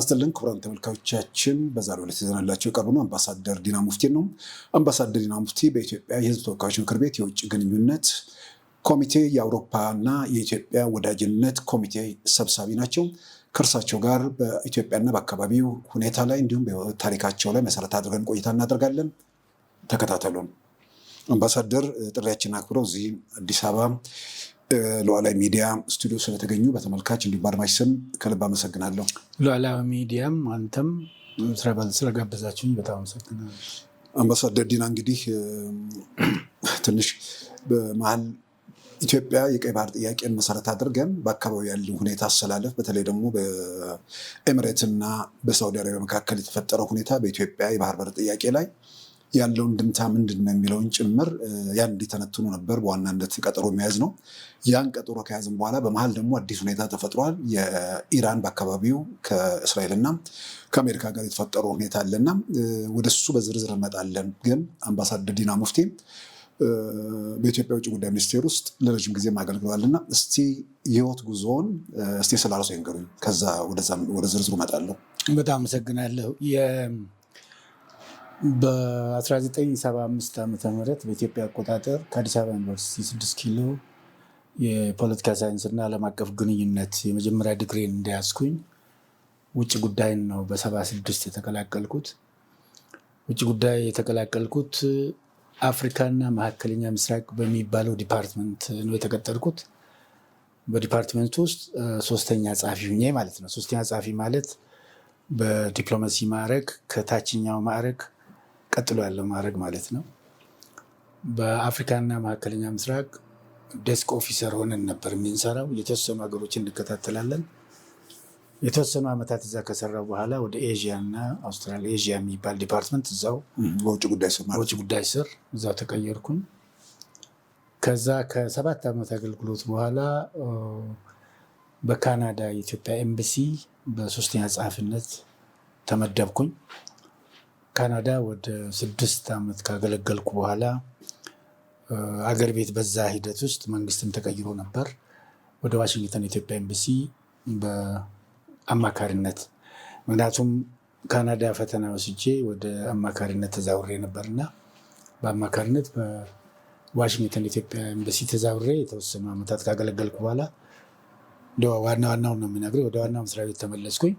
ይስጥልን ክቡራን ተመልካቾቻችን፣ በዛሬው ዕለት ይዘንላችሁ የቀረብነው አምባሳደር ዲና ሙፍቲን ነው። አምባሳደር ዲና ሙፍቲ በኢትዮጵያ የሕዝብ ተወካዮች ምክር ቤት የውጭ ግንኙነት ኮሚቴ የአውሮፓና የኢትዮጵያ ወዳጅነት ኮሚቴ ሰብሳቢ ናቸው። ከእርሳቸው ጋር በኢትዮጵያና በአካባቢው ሁኔታ ላይ እንዲሁም በታሪካቸው ላይ መሰረት አድርገን ቆይታ እናደርጋለን። ተከታተሉን። አምባሳደር ጥሪያችንን አክብረው እዚህ አዲስ አበባ ሉዓላዊ ሚዲያ ስቱዲዮ ስለተገኙ በተመልካች እንዲሁም በአድማጭ ስም ከልብ አመሰግናለሁ። ሉዓላዊ ሚዲያም አንተም ስለጋበዛችሁኝ በጣም አመሰግናለሁ። አምባሳደር ዲና እንግዲህ ትንሽ በመሀል ኢትዮጵያ የቀይ ባህር ጥያቄን መሰረት አድርገን በአካባቢ ያለው ሁኔታ አሰላለፍ፣ በተለይ ደግሞ በኤምሬትና በሳውዲ አረቢያ መካከል የተፈጠረው ሁኔታ በኢትዮጵያ የባህር በር ጥያቄ ላይ ያለውን እንድምታ ምንድን ነው የሚለውን ጭምር ያን እንዲተነትኑ ነበር በዋናነት ቀጠሮ የሚያዝ ነው። ያን ቀጠሮ ከያዝም በኋላ በመሀል ደግሞ አዲስ ሁኔታ ተፈጥሯል። የኢራን በአካባቢው ከእስራኤልና ከአሜሪካ ጋር የተፈጠረው ሁኔታ አለና ወደሱ በዝርዝር እንመጣለን። ግን አምባሳደር ዲና ሙፍቲ በኢትዮጵያ ውጭ ጉዳይ ሚኒስቴር ውስጥ ለረጅም ጊዜም አገልግለዋልና እስቲ የህይወት ጉዞውን እስቲ ስላርሶ ይንገሩኝ። ከዛ ወደ ዝርዝሩ እመጣለሁ። በጣም አመሰግናለሁ። በ1975 ዓ ም በኢትዮጵያ አቆጣጠር ከአዲስ አበባ ዩኒቨርሲቲ 6 ኪሎ የፖለቲካ ሳይንስና ዓለም አቀፍ ግንኙነት የመጀመሪያ ዲግሪን እንደያዝኩኝ ውጭ ጉዳይን ነው በ76 የተቀላቀልኩት። ውጭ ጉዳይ የተቀላቀልኩት አፍሪካና መካከለኛ ምስራቅ በሚባለው ዲፓርትመንት ነው የተቀጠልኩት። በዲፓርትመንቱ ውስጥ ሶስተኛ ጸሐፊ ሁኜ ማለት ነው። ሶስተኛ ጸሐፊ ማለት በዲፕሎማሲ ማዕረግ ከታችኛው ማዕረግ ቀጥሎ ያለው ማዕረግ ማለት ነው። በአፍሪካና መካከለኛ ምስራቅ ዴስክ ኦፊሰር ሆነን ነበር የምንሰራው። የተወሰኑ ሀገሮችን እንከታተላለን። የተወሰኑ ዓመታት እዛ ከሰራው በኋላ ወደ ኤዥያ እና አውስትራሊያ ኤዥያ የሚባል ዲፓርትመንት እዛው በውጭ ጉዳይ ስር እዛው ተቀየርኩኝ። ከዛ ከ7 ዓመት አገልግሎት በኋላ በካናዳ የኢትዮጵያ ኤምባሲ በሶስተኛ ጸሐፊነት ተመደብኩኝ። ካናዳ ወደ 6 ዓመት ካገለገልኩ በኋላ አገር ቤት በዛ ሂደት ውስጥ መንግስትም ተቀይሮ ነበር። ወደ ዋሽንግተን የኢትዮጵያ ኤምባሲ በአማካሪነት፣ ምክንያቱም ካናዳ ፈተና ወስጄ ወደ አማካሪነት ተዛውሬ ነበርና በአማካሪነት በዋሽንግተን የኢትዮጵያ ኤምባሲ ተዛውሬ የተወሰኑ ዓመታት ካገለገልኩ በኋላ ዋናውን ነው የሚነግረው። ወደ ዋናው መስሪያ ቤት ተመለስኩኝ።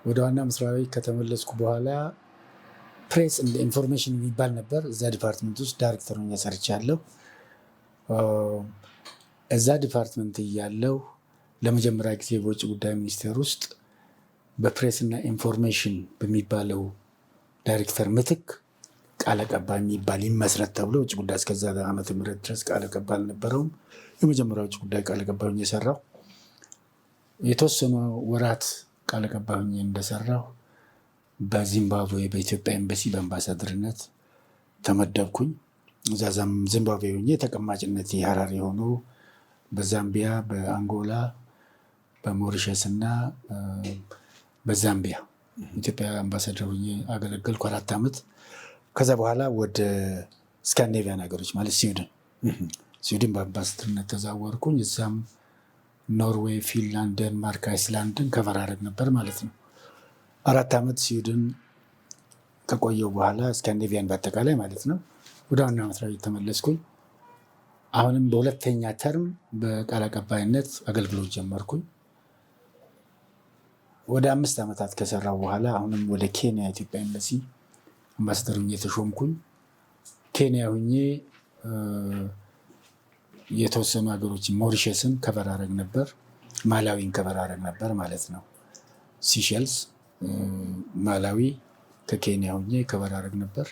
ወደ ዋና መስሪያ ቤት ከተመለስኩ በኋላ ፕሬስ እንደ ኢንፎርሜሽን የሚባል ነበር። እዛ ዲፓርትመንት ውስጥ ዳይሬክተር ሆኜ ሰርቻለሁ። እዛ ዲፓርትመንት እያለሁ ለመጀመሪያ ጊዜ በውጭ ጉዳይ ሚኒስቴር ውስጥ በፕሬስ እና ኢንፎርሜሽን በሚባለው ዳይሬክተር ምትክ ቃል አቀባይ የሚባል ይመስረት ተብሎ ውጭ ጉዳይ እስከዛ ዓመተ ምህረት ድረስ ቃል አቀባይ አልነበረውም። የመጀመሪያ ውጭ ጉዳይ ቃል አቀባይ ሆኜ የሰራው የተወሰኑ ወራት ቃል አቀባይ ሆኜ እንደሰራሁ በዚምባብዌ በኢትዮጵያ ኤምባሲ በአምባሳደርነት ተመደብኩኝ። እዛ ዚምባብዌ ሆኜ ተቀማጭነት ሀራሪ የሆኑ በዛምቢያ፣ በአንጎላ፣ በሞሪሸስ እና በዛምቢያ ኢትዮጵያ አምባሳደር ሆኜ አገለገልኩ 4 ዓመት። ከዛ በኋላ ወደ ስካንዲኔቪያን ሀገሮች ማለት ስዊድን በአምባሳደርነት ተዛወርኩኝ። እዛም ኖርዌይ፣ ፊንላንድ፣ ደንማርክ፣ አይስላንድን ከቨር አደረግ ነበር ማለት ነው። 4 ዓመት ስዊድን ከቆየው በኋላ ስካንዲኔቪያን በአጠቃላይ ማለት ነው ወደ ዋና መስሪያ ቤት ተመለስኩኝ። አሁንም በሁለተኛ ተርም በቃል አቀባይነት አገልግሎት ጀመርኩኝ። ወደ 5 ዓመታት ከሰራው በኋላ አሁንም ወደ ኬንያ ኢትዮጵያ ኤምባሲ አምባሳደር ሁኜ ተሾምኩኝ። ኬንያ ሁኜ የተወሰኑ ሀገሮችን ሞሪሸስን ከቨር አደረግ ነበር፣ ማላዊን ከቨር አደረግ ነበር ማለት ነው። ሲሸልስ፣ ማላዊ ከኬንያ ሁኜ ከቨር አደረግ ነበር።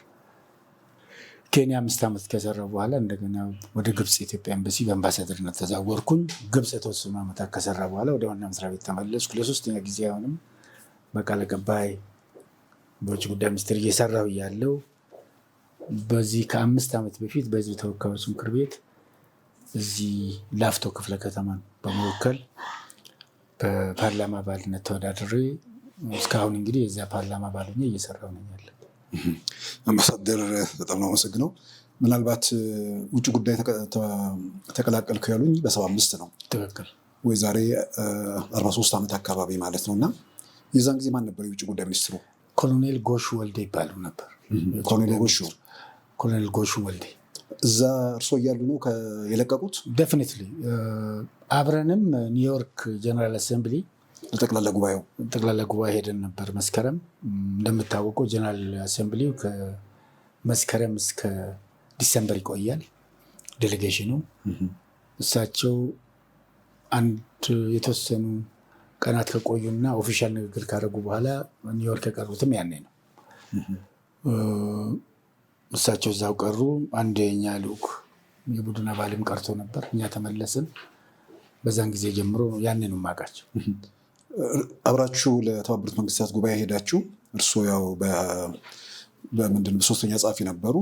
ኬንያ 5 ዓመት ከሰራው በኋላ እንደገና ወደ ግብፅ የኢትዮጵያ ኤምባሲ በአምባሳደርነት ተዛወርኩኝ። ግብፅ የተወሰኑ ዓመታት ከሰራ በኋላ ወደ ዋና መስሪያ ቤት ተመለስኩ። ለሶስተኛ ጊዜ አሁንም በቃል አቀባይ በውጭ ጉዳይ ሚኒስቴር እየሰራሁ እያለሁ በዚህ ከ5 ዓመት በፊት በህዝብ ተወካዮች ምክር ቤት እዚህ ላፍቶ ክፍለ ከተማን በመወከል በፓርላማ አባልነት ተወዳድሬ እስካሁን እንግዲህ የዚያ ፓርላማ አባል ሆኜ እየሰራሁ ነው ያለው። አምባሳደር በጣም ነው አመሰግነው። ምናልባት ውጭ ጉዳይ ተቀላቀልኩ ያሉኝ በ75 ነው። ትክክል። ወይ ዛሬ 43 ዓመት አካባቢ ማለት ነውና የዛን ጊዜ ማን ነበር የውጭ ጉዳይ ሚኒስትሩ? ኮሎኔል ጎሹ ወልዴ ይባሉ ነበር። ኮሎኔል ጎሹ ወልዴ እዛ እርሶ እያሉ ነው የለቀቁት? ዴፊኒትሊ አብረንም ኒውዮርክ ጀነራል አሴምብሊ ጠቅላላ ጉባኤ ሄደን ነበር መስከረም። እንደምታወቀው ጀነራል አሴምብሊው ከመስከረም እስከ ዲሰምበር ይቆያል ዴሌጌሽኑ። እሳቸው አንድ የተወሰኑ ቀናት ከቆዩና ኦፊሻል ንግግር ካደረጉ በኋላ ኒውዮርክ የቀሩትም ያኔ ነው። እሳቸው እዛው ቀሩ። አንድ የኛ ልዑክ የቡድን አባልም ቀርቶ ነበር። እኛ ተመለስን። በዛን ጊዜ ጀምሮ ያኔ ነው የማውቃቸው። አብራችሁ ለተባበሩት መንግስታት ጉባኤ ሄዳችሁ፣ እርስዎ ያው በምንድነው በሶስተኛ ጸሐፊ ነበሩ።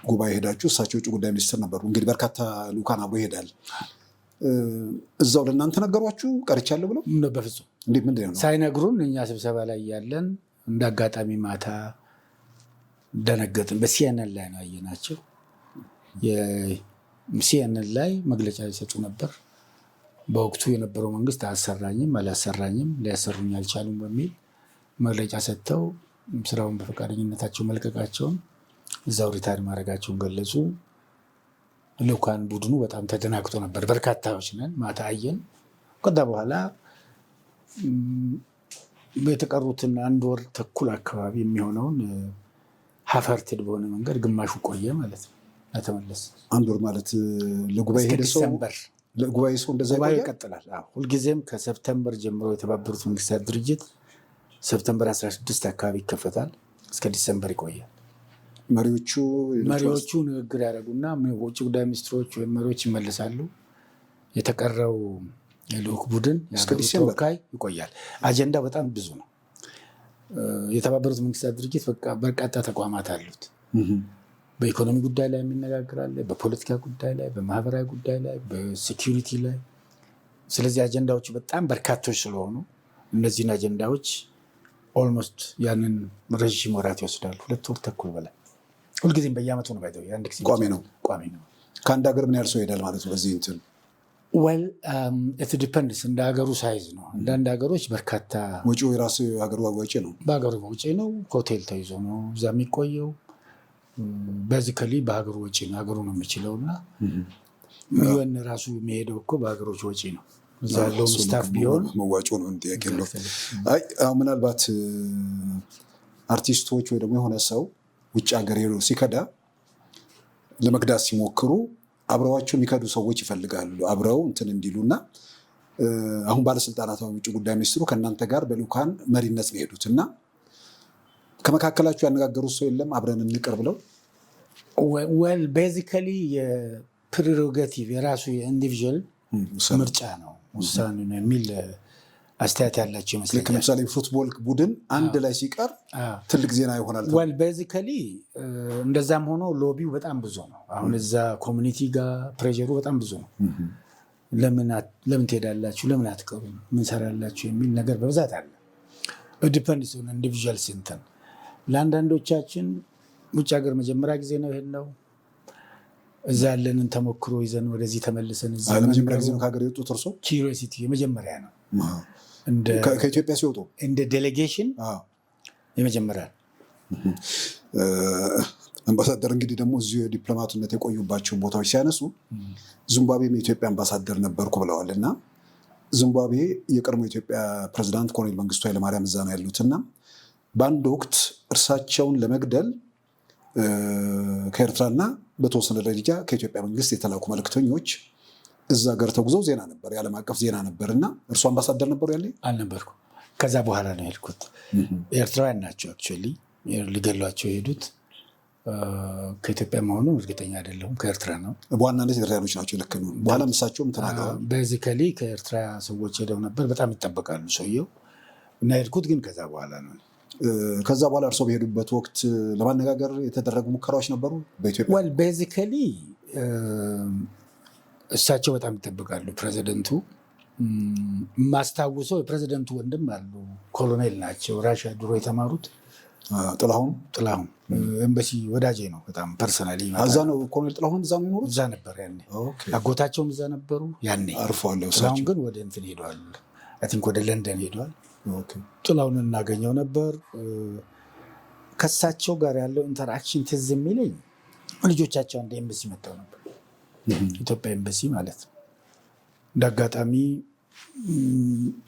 ጉባኤ ሄዳችሁ፣ እሳቸው ውጭ ጉዳይ ሚኒስትር ነበሩ። እንግዲህ በርካታ ልዑካን አብሮ ይሄዳል። እዛው ለእናንተ ነገሯችሁ ቀርቻለሁ ብለው? በፍጹም እንዴት ምንድን ነው ሳይነግሩን፣ እኛ ስብሰባ ላይ ያለን እንደ አጋጣሚ ማታ ደነገጥን። በሲኤንኤን ላይ ነው ያየናቸው። የሲኤንኤን ላይ መግለጫ ይሰጡ ነበር። በወቅቱ የነበረው መንግስት አላሰራኝም፣ ሊያሰሩኝ አልቻሉም በሚል መግለጫ ሰጥተው ስራውን በፈቃደኝነታቸው መልቀቃቸውን፣ እዛው ሪታይር ማድረጋቸውን ገለጹ። ልዑካን ቡድኑ በጣም ተደናግጦ ነበር። በርካታዎች ነን። ማታ አየን። ከዛ በኋላ የተቀሩትን 1 ወር ተኩል አካባቢ የሚሆነውን ሀፈርትድ በሆነ መንገድ ግማሹ ቆየ ማለት ነው። ተመለስ 1 ወር ማለት ለጉባኤ ሄደ ሰው ለጉባኤ ሰው እንደዛ ይቀጥላል። ሁልጊዜም ከሰፕተምበር ጀምሮ የተባበሩት መንግስታት ድርጅት ሰፕተምበር 16 አካባቢ ይከፈታል። እስከ ዲሰምበር ይቆያል። መሪዎቹ ንግግር ያደረጉና ውጭ ጉዳይ ሚኒስትሮች ወይም መሪዎች ይመለሳሉ። የተቀረው የልዑክ ቡድን ተወካይ ይቆያል። አጀንዳ በጣም ብዙ ነው። የተባበሩት መንግስታት ድርጅት በርካታ ተቋማት አሉት። በኢኮኖሚ ጉዳይ ላይ የሚነጋገራል፣ በፖለቲካ ጉዳይ ላይ፣ በማህበራዊ ጉዳይ ላይ፣ በሴኪሪቲ ላይ። ስለዚህ አጀንዳዎቹ በጣም በርካቶች ስለሆኑ እነዚህን አጀንዳዎች ኦልሞስት ያንን ረዥም ወራት ይወስዳሉ። 2 ወር ተኩል በላይ ሁልጊዜም በየዓመቱ ነው ባይተው አንድ ጊዜ ቋሚ ነው። ከአንድ ሀገር ምን ያህል ሰው ይሄዳል ማለት ነው በዚህ እንትን? ዌል ኢት ዲፔንድስ እንደ ሀገሩ ሳይዝ ነው። አንዳንድ ሀገሮች በርካታ ወጪው የራሱ ሀገሩ ወጪ ነው። በሀገሩ ወጪ ነው። ሆቴል ተይዞ ነው እዛ የሚቆየው። ቤዚካሊ በሀገሩ ወጪ ነው። ሀገሩ ነው የሚችለው እና ዩኤን ራሱ የሚሄደው እኮ በሀገሮች ወጪ ነው። እዛ ያለውም ስታፍ ቢሆን መዋጮ ነው። ጥያቄ ነው። ምናልባት አርቲስቶች ወይ ደግሞ የሆነ ሰው ውጭ ሀገር ሄዶ ሲከዳ ለመክዳት ሲሞክሩ አብረዋቸው የሚከዱ ሰዎች ይፈልጋሉ አብረው እንትን እንዲሉና አሁን ባለስልጣናት ውጭ ጉዳይ ሚኒስትሩ ከእናንተ ጋር በልዑካን መሪነት ነው የሄዱት እና ከመካከላችሁ ያነጋገሩት ሰው የለም አብረን እንቅር ብለው? ዌል ቤዚካሊ የፕሪሮጋቲቭ የራሱ የኢንዲቪዥዋል ምርጫ ነው ውሳኔ ነው የሚል አስተያየት ያላቸው ይመስለኛል። ልክ ለምሳሌ ፉትቦል ቡድን አንድ ላይ ሲቀር ትልቅ ዜና ይሆናል። ዌል ቤዚካሊ እንደዛም ሆኖ ሎቢው በጣም ብዙ ነው። አሁን እዛ ኮሚኒቲ ጋር ፕሬሸሩ በጣም ብዙ ነው። ለምን ትሄዳላችሁ፣ ለምን አትቀሩም፣ ምን ሰራላችሁ የሚል ነገር በብዛት አለ። ዲፐንድስ ኦን ኢንዲቪዥዋል ሲንተን። ለአንዳንዶቻችን ውጭ ሀገር መጀመሪያ ጊዜ ነው ይሄን እዛ ያለንን ተሞክሮ ይዘን ወደዚህ ተመልሰን ለመጀመሪያ ጊዜ ነው ከሀገር የወጡት እርሶ? ኪዩሪዮሲቲ የመጀመሪያ ነው። ከኢትዮጵያ ሲወጡ እንደ ዴሌጌሽን የመጀመሪያ። አምባሳደር እንግዲህ ደግሞ እዚሁ የዲፕሎማትነት የቆዩባቸው ቦታዎች ሲያነሱ ዚምባብዌም የኢትዮጵያ አምባሳደር ነበርኩ ብለዋል እና ዚምባብዌ የቀድሞ የኢትዮጵያ ፕሬዚዳንት ኮሎኔል መንግስቱ ኃይለማርያም እዛ ነው ያሉት እና በአንድ ወቅት እርሳቸውን ለመግደል ከኤርትራና በተወሰነ ደረጃ ከኢትዮጵያ መንግስት የተላኩ መልክተኞች እዛ ጋር ተጉዘው ዜና ነበር፣ የዓለም አቀፍ ዜና ነበር እና እርሱ አምባሳደር ነበሩ? ያለ አልነበርኩ። ከዛ በኋላ ነው የሄድኩት። ኤርትራውያን ናቸው አክቹዋሊ ሊገሏቸው የሄዱት። ከኢትዮጵያ መሆኑን እርግጠኛ አይደለሁም። ከኤርትራ ነው በዋናነት ኤርትራውያኖች ናቸው። ልክ ነው። በኋላ እሳቸውም ተናግረዋል። ቤዚካሊ ከኤርትራ ሰዎች ሄደው ነበር። በጣም ይጠበቃሉ ሰውየው እና የሄድኩት ግን ከዛ በኋላ ነው። ከዛ በኋላ እርሶ በሄዱበት ወቅት ለማነጋገር የተደረጉ ሙከራዎች ነበሩ በኢትዮጵያ? ዌል ቤዚካሊ እሳቸው በጣም ይጠበቃሉ። ፕሬዚደንቱ ማስታውሰው የፕሬዚደንቱ ወንድም አሉ፣ ኮሎኔል ናቸው፣ ራሽያ ድሮ የተማሩት ጥላሁን ኤምባሲ ወዳጄ ነው በጣም ፐርሰናሊ። እዛ ነው ኮሎኔል ጥላሁን እዛ ነው የሚኖሩት? እዛ ነበር ያኔ። አጎታቸውም እዛ ነበሩ ያኔ። አርፈዋል። ጥላሁን ግን ወደ እንትን ሄደዋል፣ አይ ቲንክ ወደ ለንደን ሄደዋል። ጥላውን እናገኘው ነበር። ከሳቸው ጋር ያለው ኢንተራክሽን ትዝ የሚለኝ ልጆቻቸው አንድ ኤምባሲ መጥተው ነበር፣ ኢትዮጵያ ኤምባሲ ማለት ነው። እንደ አጋጣሚ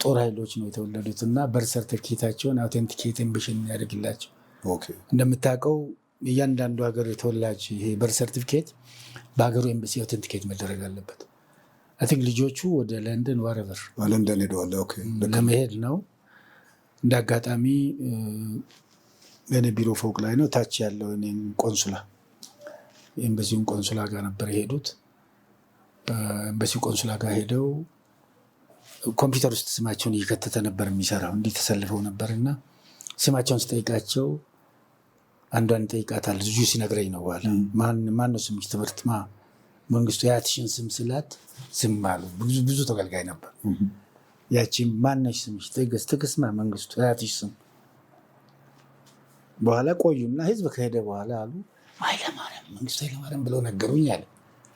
ጦር ኃይሎች ነው የተወለዱት እና በርዝ ሰርተፊኬታቸውን አውቴንቲኬት ኤምባሲ ያደርግላቸው። እንደምታውቀው እያንዳንዱ ሀገር የተወላጅ ይሄ በርዝ ሰርቲፊኬት በሀገሩ ኤምባሲ አውቴንቲኬት መደረግ አለበት። አይ ቲንክ ልጆቹ ወደ ለንደን ዋረቨር ለንደን ሄደዋል ለመሄድ ነው። እንደ አጋጣሚ የኔ ቢሮ ፎቅ ላይ ነው፣ ታች ያለው ቆንሱላ ኤምባሲውን ቆንሱላ ጋር ነበር የሄዱት። ኤምባሲው ቆንሱላ ጋር ሄደው ኮምፒውተር ውስጥ ስማቸውን እየከተተ ነበር የሚሰራው። እንዲህ ተሰልፈው ነበርና ስማቸውን ስጠይቃቸው አንዷን ጠይቃታል። ልጁ ሲነግረኝ ነው በኋላ ማን ነው ስምሽ? ትምህርት መንግስቱ የአያትሽን ስም ስላት ዝም አሉ። ብዙ ተገልጋይ ነበር። ያቺ ማነሽ ስምሽ? ትዕግስት መንግስቱ የአያትሽ ስም። በኋላ ቆዩና ህዝብ ከሄደ በኋላ አሉ ኃይለማርያም መንግስቱ ኃይለማርያም ብለው ነገሩኝ አለ።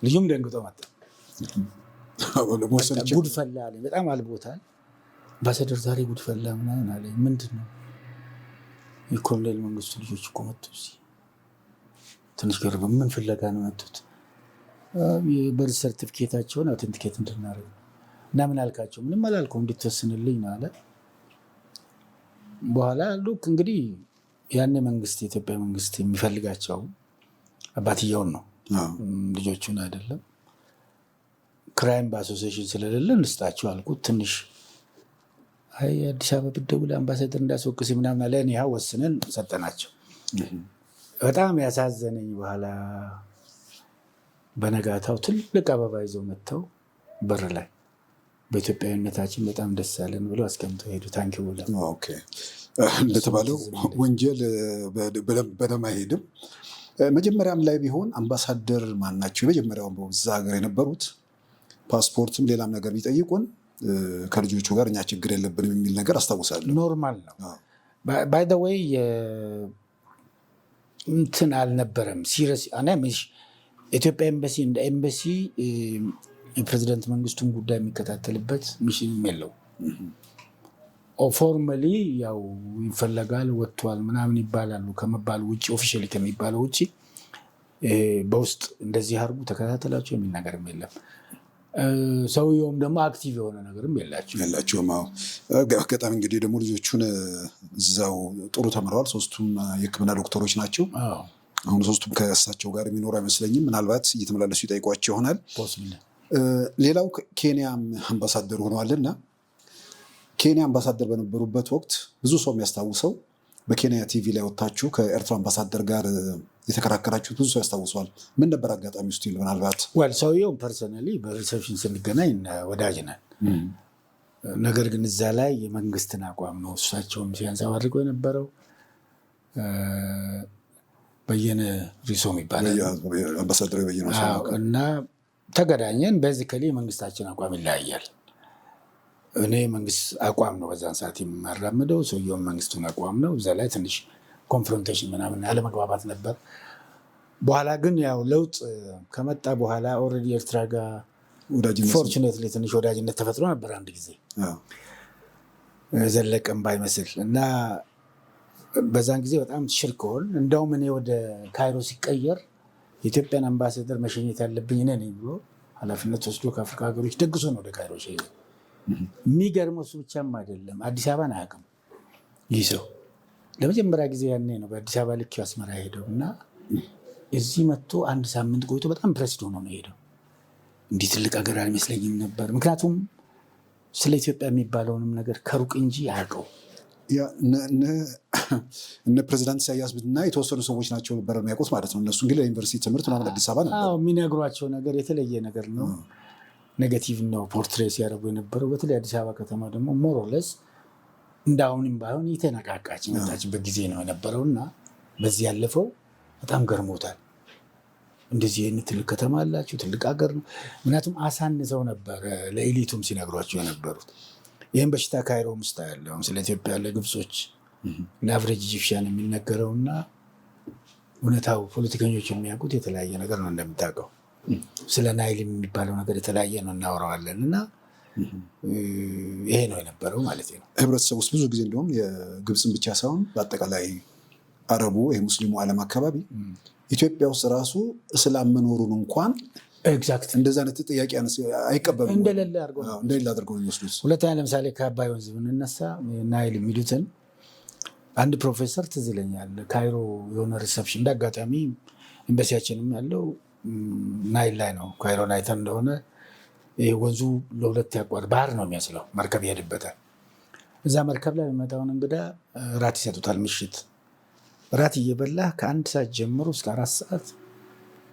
ልጁም ደንግጦ መጣ። ጉድ ፈላ አለኝ። በጣም አልቦታል። አምባሳደር ዛሬ ጉድ ፈላ ምናምን አለኝ። ምንድን ነው? የኮሎኔል መንግስቱ ልጆች እኮ መጡ እዚህ። ትንሽ ገርበ ምን ፍለጋ ነው መጡት? የበርዝ ሰርቲፊኬታቸውን አውቴንቲኬት እንድናደርግ እና ምን አልካቸው? ምንም አላልኩም እንድትወስንልኝ ነው አለ። በኋላ ሉክ እንግዲህ ያኔ መንግስት የኢትዮጵያ መንግስት የሚፈልጋቸው አባትየውን ነው ልጆቹን አይደለም። ክራይም በአሶሲዬሽን ስለሌለ እንስጣቸው አልኩት። ትንሽ አይ አዲስ አበባ ብትደውል አምባሳደር እንዳስወቅስ ምናምን አለ። እኔ ወስነን ሰጠናቸው። በጣም ያሳዘነኝ በኋላ በነጋታው ትልቅ አበባ ይዘው መጥተው በር ላይ በኢትዮጵያዊነታችን በጣም ደስ ያለን ብለው አስቀምጠው ሄዱ። ታንኪ ብለው እንደተባለው ወንጀል በደም አይሄድም። መጀመሪያም ላይ ቢሆን አምባሳደር ማን ናቸው የመጀመሪያው በዛ ሀገር የነበሩት ፓስፖርትም ሌላም ነገር ቢጠይቁን ከልጆቹ ጋር እኛ ችግር የለብንም የሚል ነገር አስታውሳለሁ። ኖርማል ነው። ባይ ዘ ዌይ እንትን አልነበረም ሲሪየስ። ኢትዮጵያ ኤምባሲ እንደ ኤምባሲ የፕሬዚደንት መንግስቱን ጉዳይ የሚከታተልበት ሚሽንም የለው። ፎርማሊ ያው ይፈለጋል ወጥቷል ምናምን ይባላሉ ከመባሉ ውጭ ኦፊሻሊ ከሚባለው ውጭ በውስጥ እንደዚህ አድርጉ ተከታተላቸው የሚል ነገርም የለም። ሰውየውም ደግሞ አክቲቭ የሆነ ነገርም የላቸውም። አጋጣሚ እንግዲህ ደግሞ ልጆቹን እዛው ጥሩ ተምረዋል። ሶስቱም የሕክምና ዶክተሮች ናቸው። አሁን ሶስቱም ከእሳቸው ጋር የሚኖሩ አይመስለኝም። ምናልባት እየተመላለሱ ይጠይቋቸው ይሆናል። ሌላው ኬንያም አምባሳደር ሆነዋልና ኬንያ አምባሳደር በነበሩበት ወቅት ብዙ ሰው የሚያስታውሰው በኬንያ ቲቪ ላይ ወጥታችሁ ከኤርትራ አምባሳደር ጋር የተከራከራችሁት ብዙ ሰው ያስታውሰዋል። ምን ነበር አጋጣሚ ውስጥ ይል ምናልባት ሰውየውም ፐርሰናሊ በሪሴፕሽን ስንገናኝ ወዳጅ ነን። ነገር ግን እዛ ላይ የመንግስትን አቋም ነው እሳቸውም ሲያንጸባርቀው የነበረው። በየነ ሪሶም ይባላል አምባሳደር በየነ እና ተገናኘን። ቤዚካሊ የመንግስታችን አቋም ይለያያል። እኔ መንግስት አቋም ነው በዛን ሰዓት የማራምደው፣ ሰውየውም መንግስቱን አቋም ነው። እዛ ላይ ትንሽ ኮንፍሮንቴሽን ምናምን አለመግባባት ነበር። በኋላ ግን ያው ለውጥ ከመጣ በኋላ ኦልሬዲ ኤርትራ ጋር ፎርቹኔትሊ ትንሽ ወዳጅነት ተፈጥሮ ነበር አንድ ጊዜ ዘለቀም ባይመስል እና በዛን ጊዜ በጣም ሽርክ ሆን። እንደውም እኔ ወደ ካይሮ ሲቀየር የኢትዮጵያን አምባሳደር መሸኘት ያለብኝ እኔ ነኝ ብሎ ኃላፊነት ወስዶ ከአፍሪካ ሀገሮች ደግሶ ነው ወደ ካይሮ ሸኘ። የሚገርመው እሱ ብቻም አይደለም፣ አዲስ አበባን አያውቅም ይህ ሰው። ለመጀመሪያ ጊዜ ያኔ ነው በአዲስ አበባ ልክ አስመራ ሄደው እና እዚህ መጥቶ አንድ ሳምንት ቆይቶ በጣም ፕሬስድ ሆኖ ነው ሄደው። እንዲህ ትልቅ ሀገር አልመስለኝም ነበር፣ ምክንያቱም ስለ ኢትዮጵያ የሚባለውንም ነገር ከሩቅ እንጂ አያውቀው። እነ ፕሬዚዳንት ኢሳያስ እና የተወሰኑ ሰዎች ናቸው ነበር የሚያውቁት ማለት ነው። እነሱ እንግዲህ ለዩኒቨርሲቲ ትምህርት ምናምን አዲስ አበባ ነበር። የሚነግሯቸው ነገር የተለየ ነገር ነው። ኔጋቲቭ ነው ፖርትሬት ሲያደርጉ የነበረው። በተለይ አዲስ አበባ ከተማ ደግሞ ሞሮለስ እንዳሁንም ባይሆን የተነቃቃች መጣችበት ጊዜ ነው የነበረው እና በዚህ ያለፈው በጣም ገርሞታል። እንደዚህ አይነት ትልቅ ከተማ አላችሁ፣ ትልቅ ሀገር ነው። ምክንያቱም አሳንሰው ነበር ለኤሊቱም ሲነግሯቸው የነበሩት። ይህም በሽታ ካይሮ ውስጥ ያለው ስለ ኢትዮጵያ ለግብጾች ለአቨሬጅ ኢጂፕሽያን የሚነገረውና እውነታው ፖለቲከኞች የሚያውቁት የተለያየ ነገር ነው። እንደምታውቀው ስለ ናይል የሚባለው ነገር የተለያየ ነው፣ እናወራዋለን። እና ይሄ ነው የነበረው ማለት ነው። ህብረተሰብ ውስጥ ብዙ ጊዜ እንደውም የግብፅን ብቻ ሳይሆን በአጠቃላይ አረቡ ሙስሊሙ ዓለም አካባቢ ኢትዮጵያ ውስጥ ራሱ እስላም መኖሩን እንኳን እንደዛ አይነት ጥያቄ አይቀበሉም፣ እንደሌለ አድርገው የሚወስዱት። ሁለተኛ ለምሳሌ ከአባይ ወንዝ ብንነሳ ናይል የሚሉትን አንድ ፕሮፌሰር ትዝ ይለኛል ካይሮ የሆነ ሪሰፕሽን እንዳጋጣሚ ኤምባሲያችንም ያለው ናይል ላይ ነው። ካይሮን አይተን እንደሆነ ወንዙ ለሁለት ያቋርጥ ባህር ነው የሚመስለው፣ መርከብ ይሄድበታል። እዛ መርከብ ላይ የሚመጣውን እንግዳ ራት ይሰጡታል። ምሽት ራት እየበላ ከ1 ሰዓት ጀምሮ እስከ 4 ሰዓት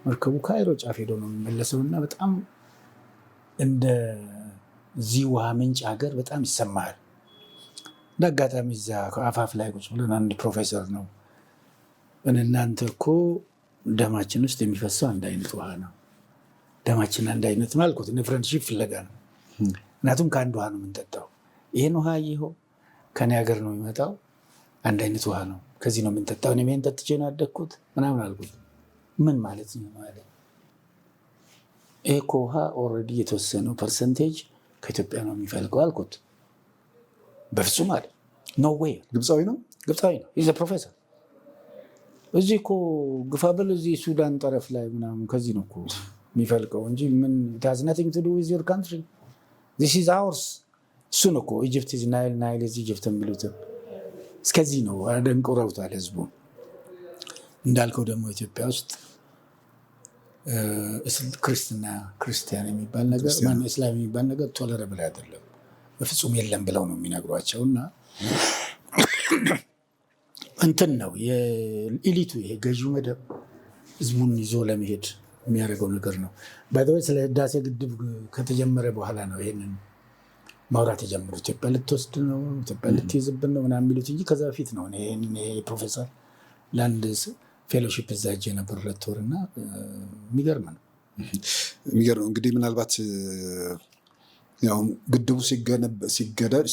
መርከቡ ካይሮ ጫፍ ሄዶ ነው የሚመለሰው እና በጣም እንደዚህ ውሃ ምንጭ ሀገር በጣም ይሰማሃል። እንደ አጋጣሚ እዛ አፋፍ ላይ ቁጭ ብለን አንድ ፕሮፌሰር ነው እናንተ እኮ ደማችን ውስጥ የሚፈሰው አንድ አይነት ውሃ ነው፣ ደማችን አንድ አይነት ነው አልኩት። ፍሬንድሺፕ ፍለጋ ነው። ምክንያቱም ከአንድ ውሃ ነው የምንጠጣው። ይህን ውሃ ይኸው ከኔ ሀገር ነው የሚመጣው፣ አንድ አይነት ውሃ ነው፣ ከዚህ ነው የምንጠጣው። እኔም ይሄን ጠጥቼ ነው ያደግኩት ምናምን አልኩት። ምን ማለት ነው ማለት ይሄ እኮ ውሃ ኦልሬዲ የተወሰነው ፐርሰንቴጅ ከኢትዮጵያ ነው የሚፈልቀው አልኩት። በፍጹም አለ። ኖ ዌይ። ግብፃዊ ነው ኢዝ ፕሮፌሰር። እዚህ እኮ ግፋብል እዚህ ሱዳን ጠረፍ ላይ ምናምን ከዚህ ነው እኮ የሚፈልቀው እንጂ ምን has nothing to do with your country, this is ours። እሱ ነው እኮ ኢጅፕት is Nile, Nile is Egypt የሚሉት እስከዚህ ነው። አደንቆረውታል ህዝቡ። እንዳልከው ደግሞ ኢትዮጵያ ውስጥ ክርስቲያን የሚባል ነገር ማነው እስላም የሚባል ነገር ቶለረብል አይደለም፣ በፍጹም የለም ብለው ነው የሚነግሯቸው። እና እንትን ነው የኢሊቱ ይሄ ገዢው መደብ ህዝቡን ይዞ ለመሄድ የሚያደርገው ነገር ነው። ባይዘወይ ስለ ህዳሴ ግድብ ከተጀመረ በኋላ ነው ይሄንን ማውራት የጀመሩ። ኢትዮጵያ ልትወስድ ነው፣ ኢትዮጵያ ልትይዝብን ነው ምናምን የሚሉት እንጂ ከዛ በፊት ነው። ይሄ ፕሮፌሰር ለአንድ ፌሎሺፕ እዛ ሄጄ ነበር 2 ወር እና የሚገርም ነው። እንግዲህ ምናልባት ያው ግድቡ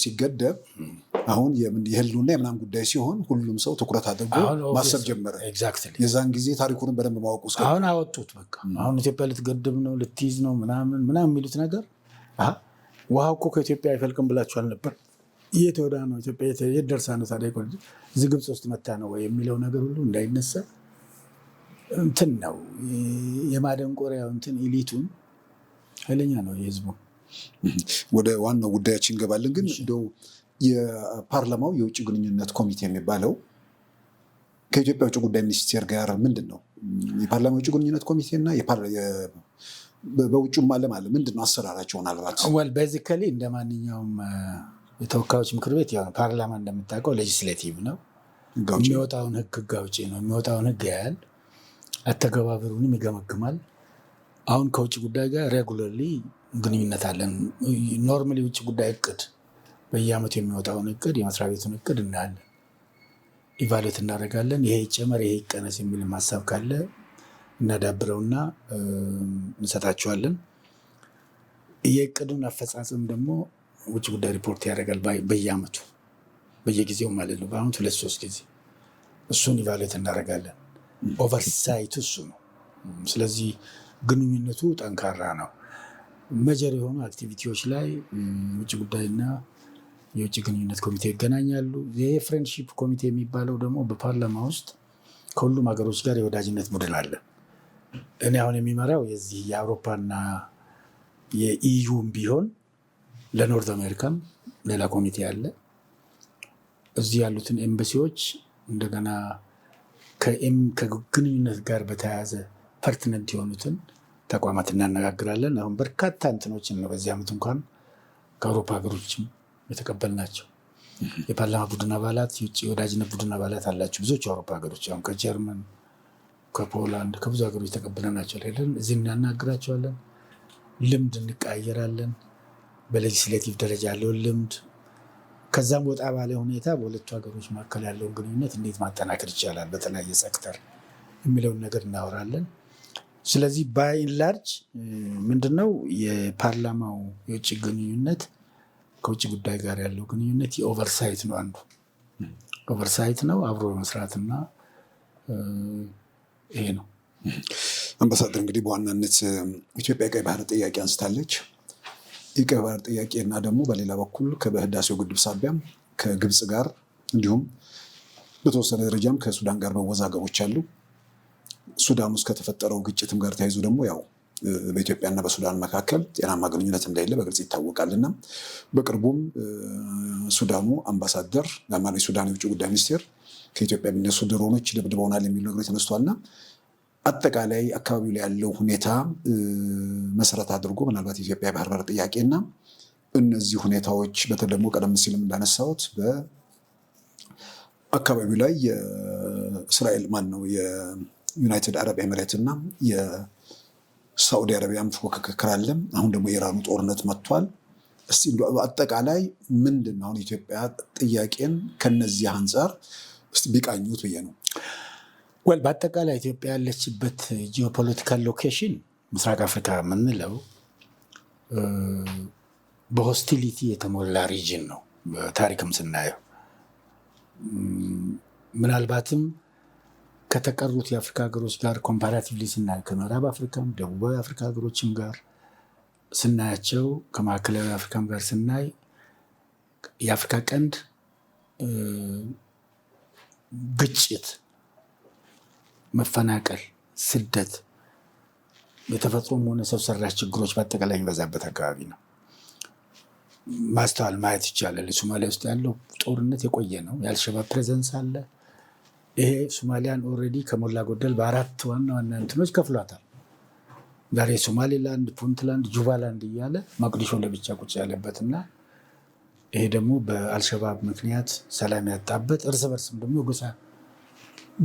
ሲገደብ አሁን የህልውና የምናምን ጉዳይ ሲሆን ሁሉም ሰው ትኩረት አድርጎ ማሰብ ጀመረ። የዛን ጊዜ ታሪኩንም በደንብ ማወቅ ውስጥ አሁን አወጡት። በቃ አሁን ኢትዮጵያ ልትገድብ ነው ልትይዝ ነው ምናምን የሚሉት ነገር ውሃው እኮ ከኢትዮጵያ አይፈልቅም ብላችኋል ነበር፣ የት ወዳ ነው ኢትዮጵያ የት ደርሳ ነው ታዲያ እዚህ ግብፅ ውስጥ መታ ነው ወይ የሚለው ነገር ሁሉ እንዳይነሳ እንትን ነው የማደንቆሪያው እንትን ኢሊቱን ኃይለኛ ነው የህዝቡ። ወደ ዋናው ጉዳያችን እንገባለን። ግን እንደው የፓርላማው የውጭ ግንኙነት ኮሚቴ የሚባለው ከኢትዮጵያ ውጭ ጉዳይ ሚኒስቴር ጋር ምንድን ነው የፓርላማው የውጭ ግንኙነት ኮሚቴ እና በውጭም ዓለም አለ ምንድን ነው አሰራራቸው? ምናልባት ቤዚካሊ እንደ ማንኛውም የተወካዮች ምክር ቤት ያው ፓርላማ እንደምታውቀው ሌጂስሌቲቭ ነው። የሚወጣውን ህግ አውጪ ነው። የሚወጣውን ህግ ያያል፣ አተገባበሩንም ይገመግማል። አሁን ከውጭ ጉዳይ ጋር ሬጉላርሊ ግንኙነት አለን። ኖርማሊ ውጭ ጉዳይ እቅድ በየአመቱ የሚወጣውን እቅድ የመስሪያ ቤቱን እቅድ እናያለን፣ ኢቫሉዌት እናደርጋለን። ይሄ ይጨመር ይሄ ይቀነስ የሚል ሀሳብ ካለ እናዳብረውና እንሰጣቸዋለን። የእቅዱን አፈጻጸም ደግሞ ውጭ ጉዳይ ሪፖርት ያደርጋል በየአመቱ በየጊዜው ማለት ነው። በአመቱ 2-3 ጊዜ እሱን ኢቫሉዌት እናደርጋለን። ኦቨርሳይቱ እሱ ነው። ስለዚህ ግንኙነቱ ጠንካራ ነው። መጀር የሆኑ አክቲቪቲዎች ላይ ውጭ ጉዳይና የውጭ ግንኙነት ኮሚቴ ይገናኛሉ። የፍሬንድሺፕ ኮሚቴ የሚባለው ደግሞ በፓርላማ ውስጥ ከሁሉም ሀገሮች ጋር የወዳጅነት ቡድን አለ። እኔ አሁን የሚመራው የዚህ የአውሮፓና የኢዩም ቢሆን ለኖርዝ አሜሪካም ሌላ ኮሚቴ አለ። እዚህ ያሉትን ኤምባሲዎች እንደገና ከግንኙነት ጋር በተያያዘ ፐርትነንት የሆኑትን ተቋማት እናነጋግራለን። አሁን በርካታ እንትኖችን ነው በዚህ ዓመት እንኳን ከአውሮፓ ሀገሮችም የተቀበልናቸው። የፓርላማ ቡድን አባላት የውጭ የወዳጅነት ቡድን አባላት አላቸው ብዙዎች የአውሮፓ ሀገሮች። አሁን ከጀርመን፣ ከፖላንድ፣ ከብዙ ሀገሮች ተቀብለናቸው ሄደን እዚህ እናናግራቸዋለን። ልምድ እንቀያየራለን። በሌጂስሌቲቭ ደረጃ ያለውን ልምድ ከዛም ወጣ ባለ ሁኔታ በሁለቱ ሀገሮች መካከል ያለውን ግንኙነት እንዴት ማጠናከር ይቻላል በተለያየ ሴክተር የሚለውን ነገር እናወራለን። ስለዚህ ባይንላርጅ ምንድነው የፓርላማው የውጭ ግንኙነት ከውጭ ጉዳይ ጋር ያለው ግንኙነት የኦቨርሳይት ነው። አንዱ ኦቨርሳይት ነው፣ አብሮ መስራትና ይሄ ነው። አምባሳደር እንግዲህ በዋናነት ኢትዮጵያ ቀይ ባህር ጥያቄ አንስታለች። የቀይ ባህር ጥያቄ እና ደግሞ በሌላ በኩል በህዳሴው ግድብ ሳቢያም ከግብፅ ጋር እንዲሁም በተወሰነ ደረጃም ከሱዳን ጋር መወዛገቦች አሉ። ሱዳን ውስጥ ከተፈጠረው ግጭትም ጋር ተያይዞ ደግሞ ያው በኢትዮጵያና በሱዳን መካከል ጤናማ ግንኙነት እንደሌለ በግልጽ ይታወቃልና በቅርቡም ሱዳኑ አምባሳደር የሱዳን የውጭ ጉዳይ ሚኒስቴር ከኢትዮጵያ የሚነሱ ድሮኖች ደብድበውናል የሚሉ ነገሮች ተነስቷልና አጠቃላይ አካባቢው ላይ ያለው ሁኔታ መሰረት አድርጎ ምናልባት የኢትዮጵያ የባህር በር ጥያቄና እነዚህ ሁኔታዎች በተለይ ደግሞ ቀደም ሲልም እንዳነሳሁት በአካባቢው ላይ የእስራኤል የዩናይትድ አረብ ኤሚሬት እና የሳዑዲ አረቢያም ፉክክር አለ። አሁን ደግሞ የኢራኑ ጦርነት መጥቷል። እስቲ አጠቃላይ ምንድን ነው አሁን የኢትዮጵያ ጥያቄን ከነዚህ አንጻር እስቲ ቢቃኙት ብዬ ነው። በአጠቃላይ ኢትዮጵያ ያለችበት ጂኦፖለቲካል ሎኬሽን ምስራቅ አፍሪካ የምንለው በሆስቲሊቲ የተሞላ ሪጅን ነው። በታሪክም ስናየው ምናልባትም ከተቀሩት የአፍሪካ ሀገሮች ጋር ኮምፓራቲቭሊ ስናየው ከምዕራብ አፍሪካም ደቡባዊ አፍሪካ ሀገሮችም ጋር ስናያቸው ከማዕከላዊ አፍሪካም ጋር ስናይ የአፍሪካ ቀንድ ግጭት፣ መፈናቀል፣ ስደት፣ የተፈጥሮም ሆነ ሰው ሰራሽ ችግሮች በአጠቃላይ የሚበዛበት አካባቢ ነው። ማስተዋል ማየት ይቻላል። ሶማሊያ ውስጥ ያለው ጦርነት የቆየ ነው። የአልሸባብ ፕሬዘንስ አለ። ይሄ ሶማሊያን ኦልሬዲ ከሞላ ጎደል በአራት ዋና ዋና እንትኖች ከፍሏታል። ዛሬ ሶማሌላንድ፣ ፑንትላንድ፣ ጁባላንድ እያለ መቅዲሾ ለብቻ ቁጭ ያለበትና ይሄ ደግሞ በአልሸባብ ምክንያት ሰላም ያጣበት እርስ በርስም ደግሞ የጎሳ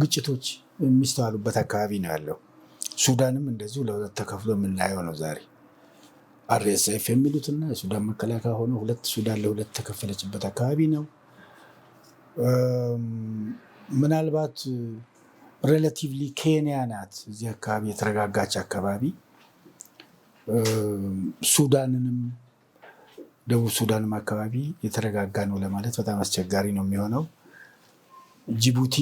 ግጭቶች የሚስተዋሉበት አካባቢ ነው ያለው። ሱዳንም እንደዚሁ ለሁለት ተከፍሎ የምናየው ነው ዛሬ RSF የሚሉትና የሱዳን መከላከያ ሆኖ ሱዳን ለሁለት ተከፈለችበት አካባቢ ነው። ምናልባት ሬላቲቭሊ ኬንያ ናት እዚህ አካባቢ የተረጋጋች አካባቢ። ሱዳንንም ደቡብ ሱዳንም አካባቢ የተረጋጋ ነው ለማለት በጣም አስቸጋሪ ነው የሚሆነው። ጅቡቲ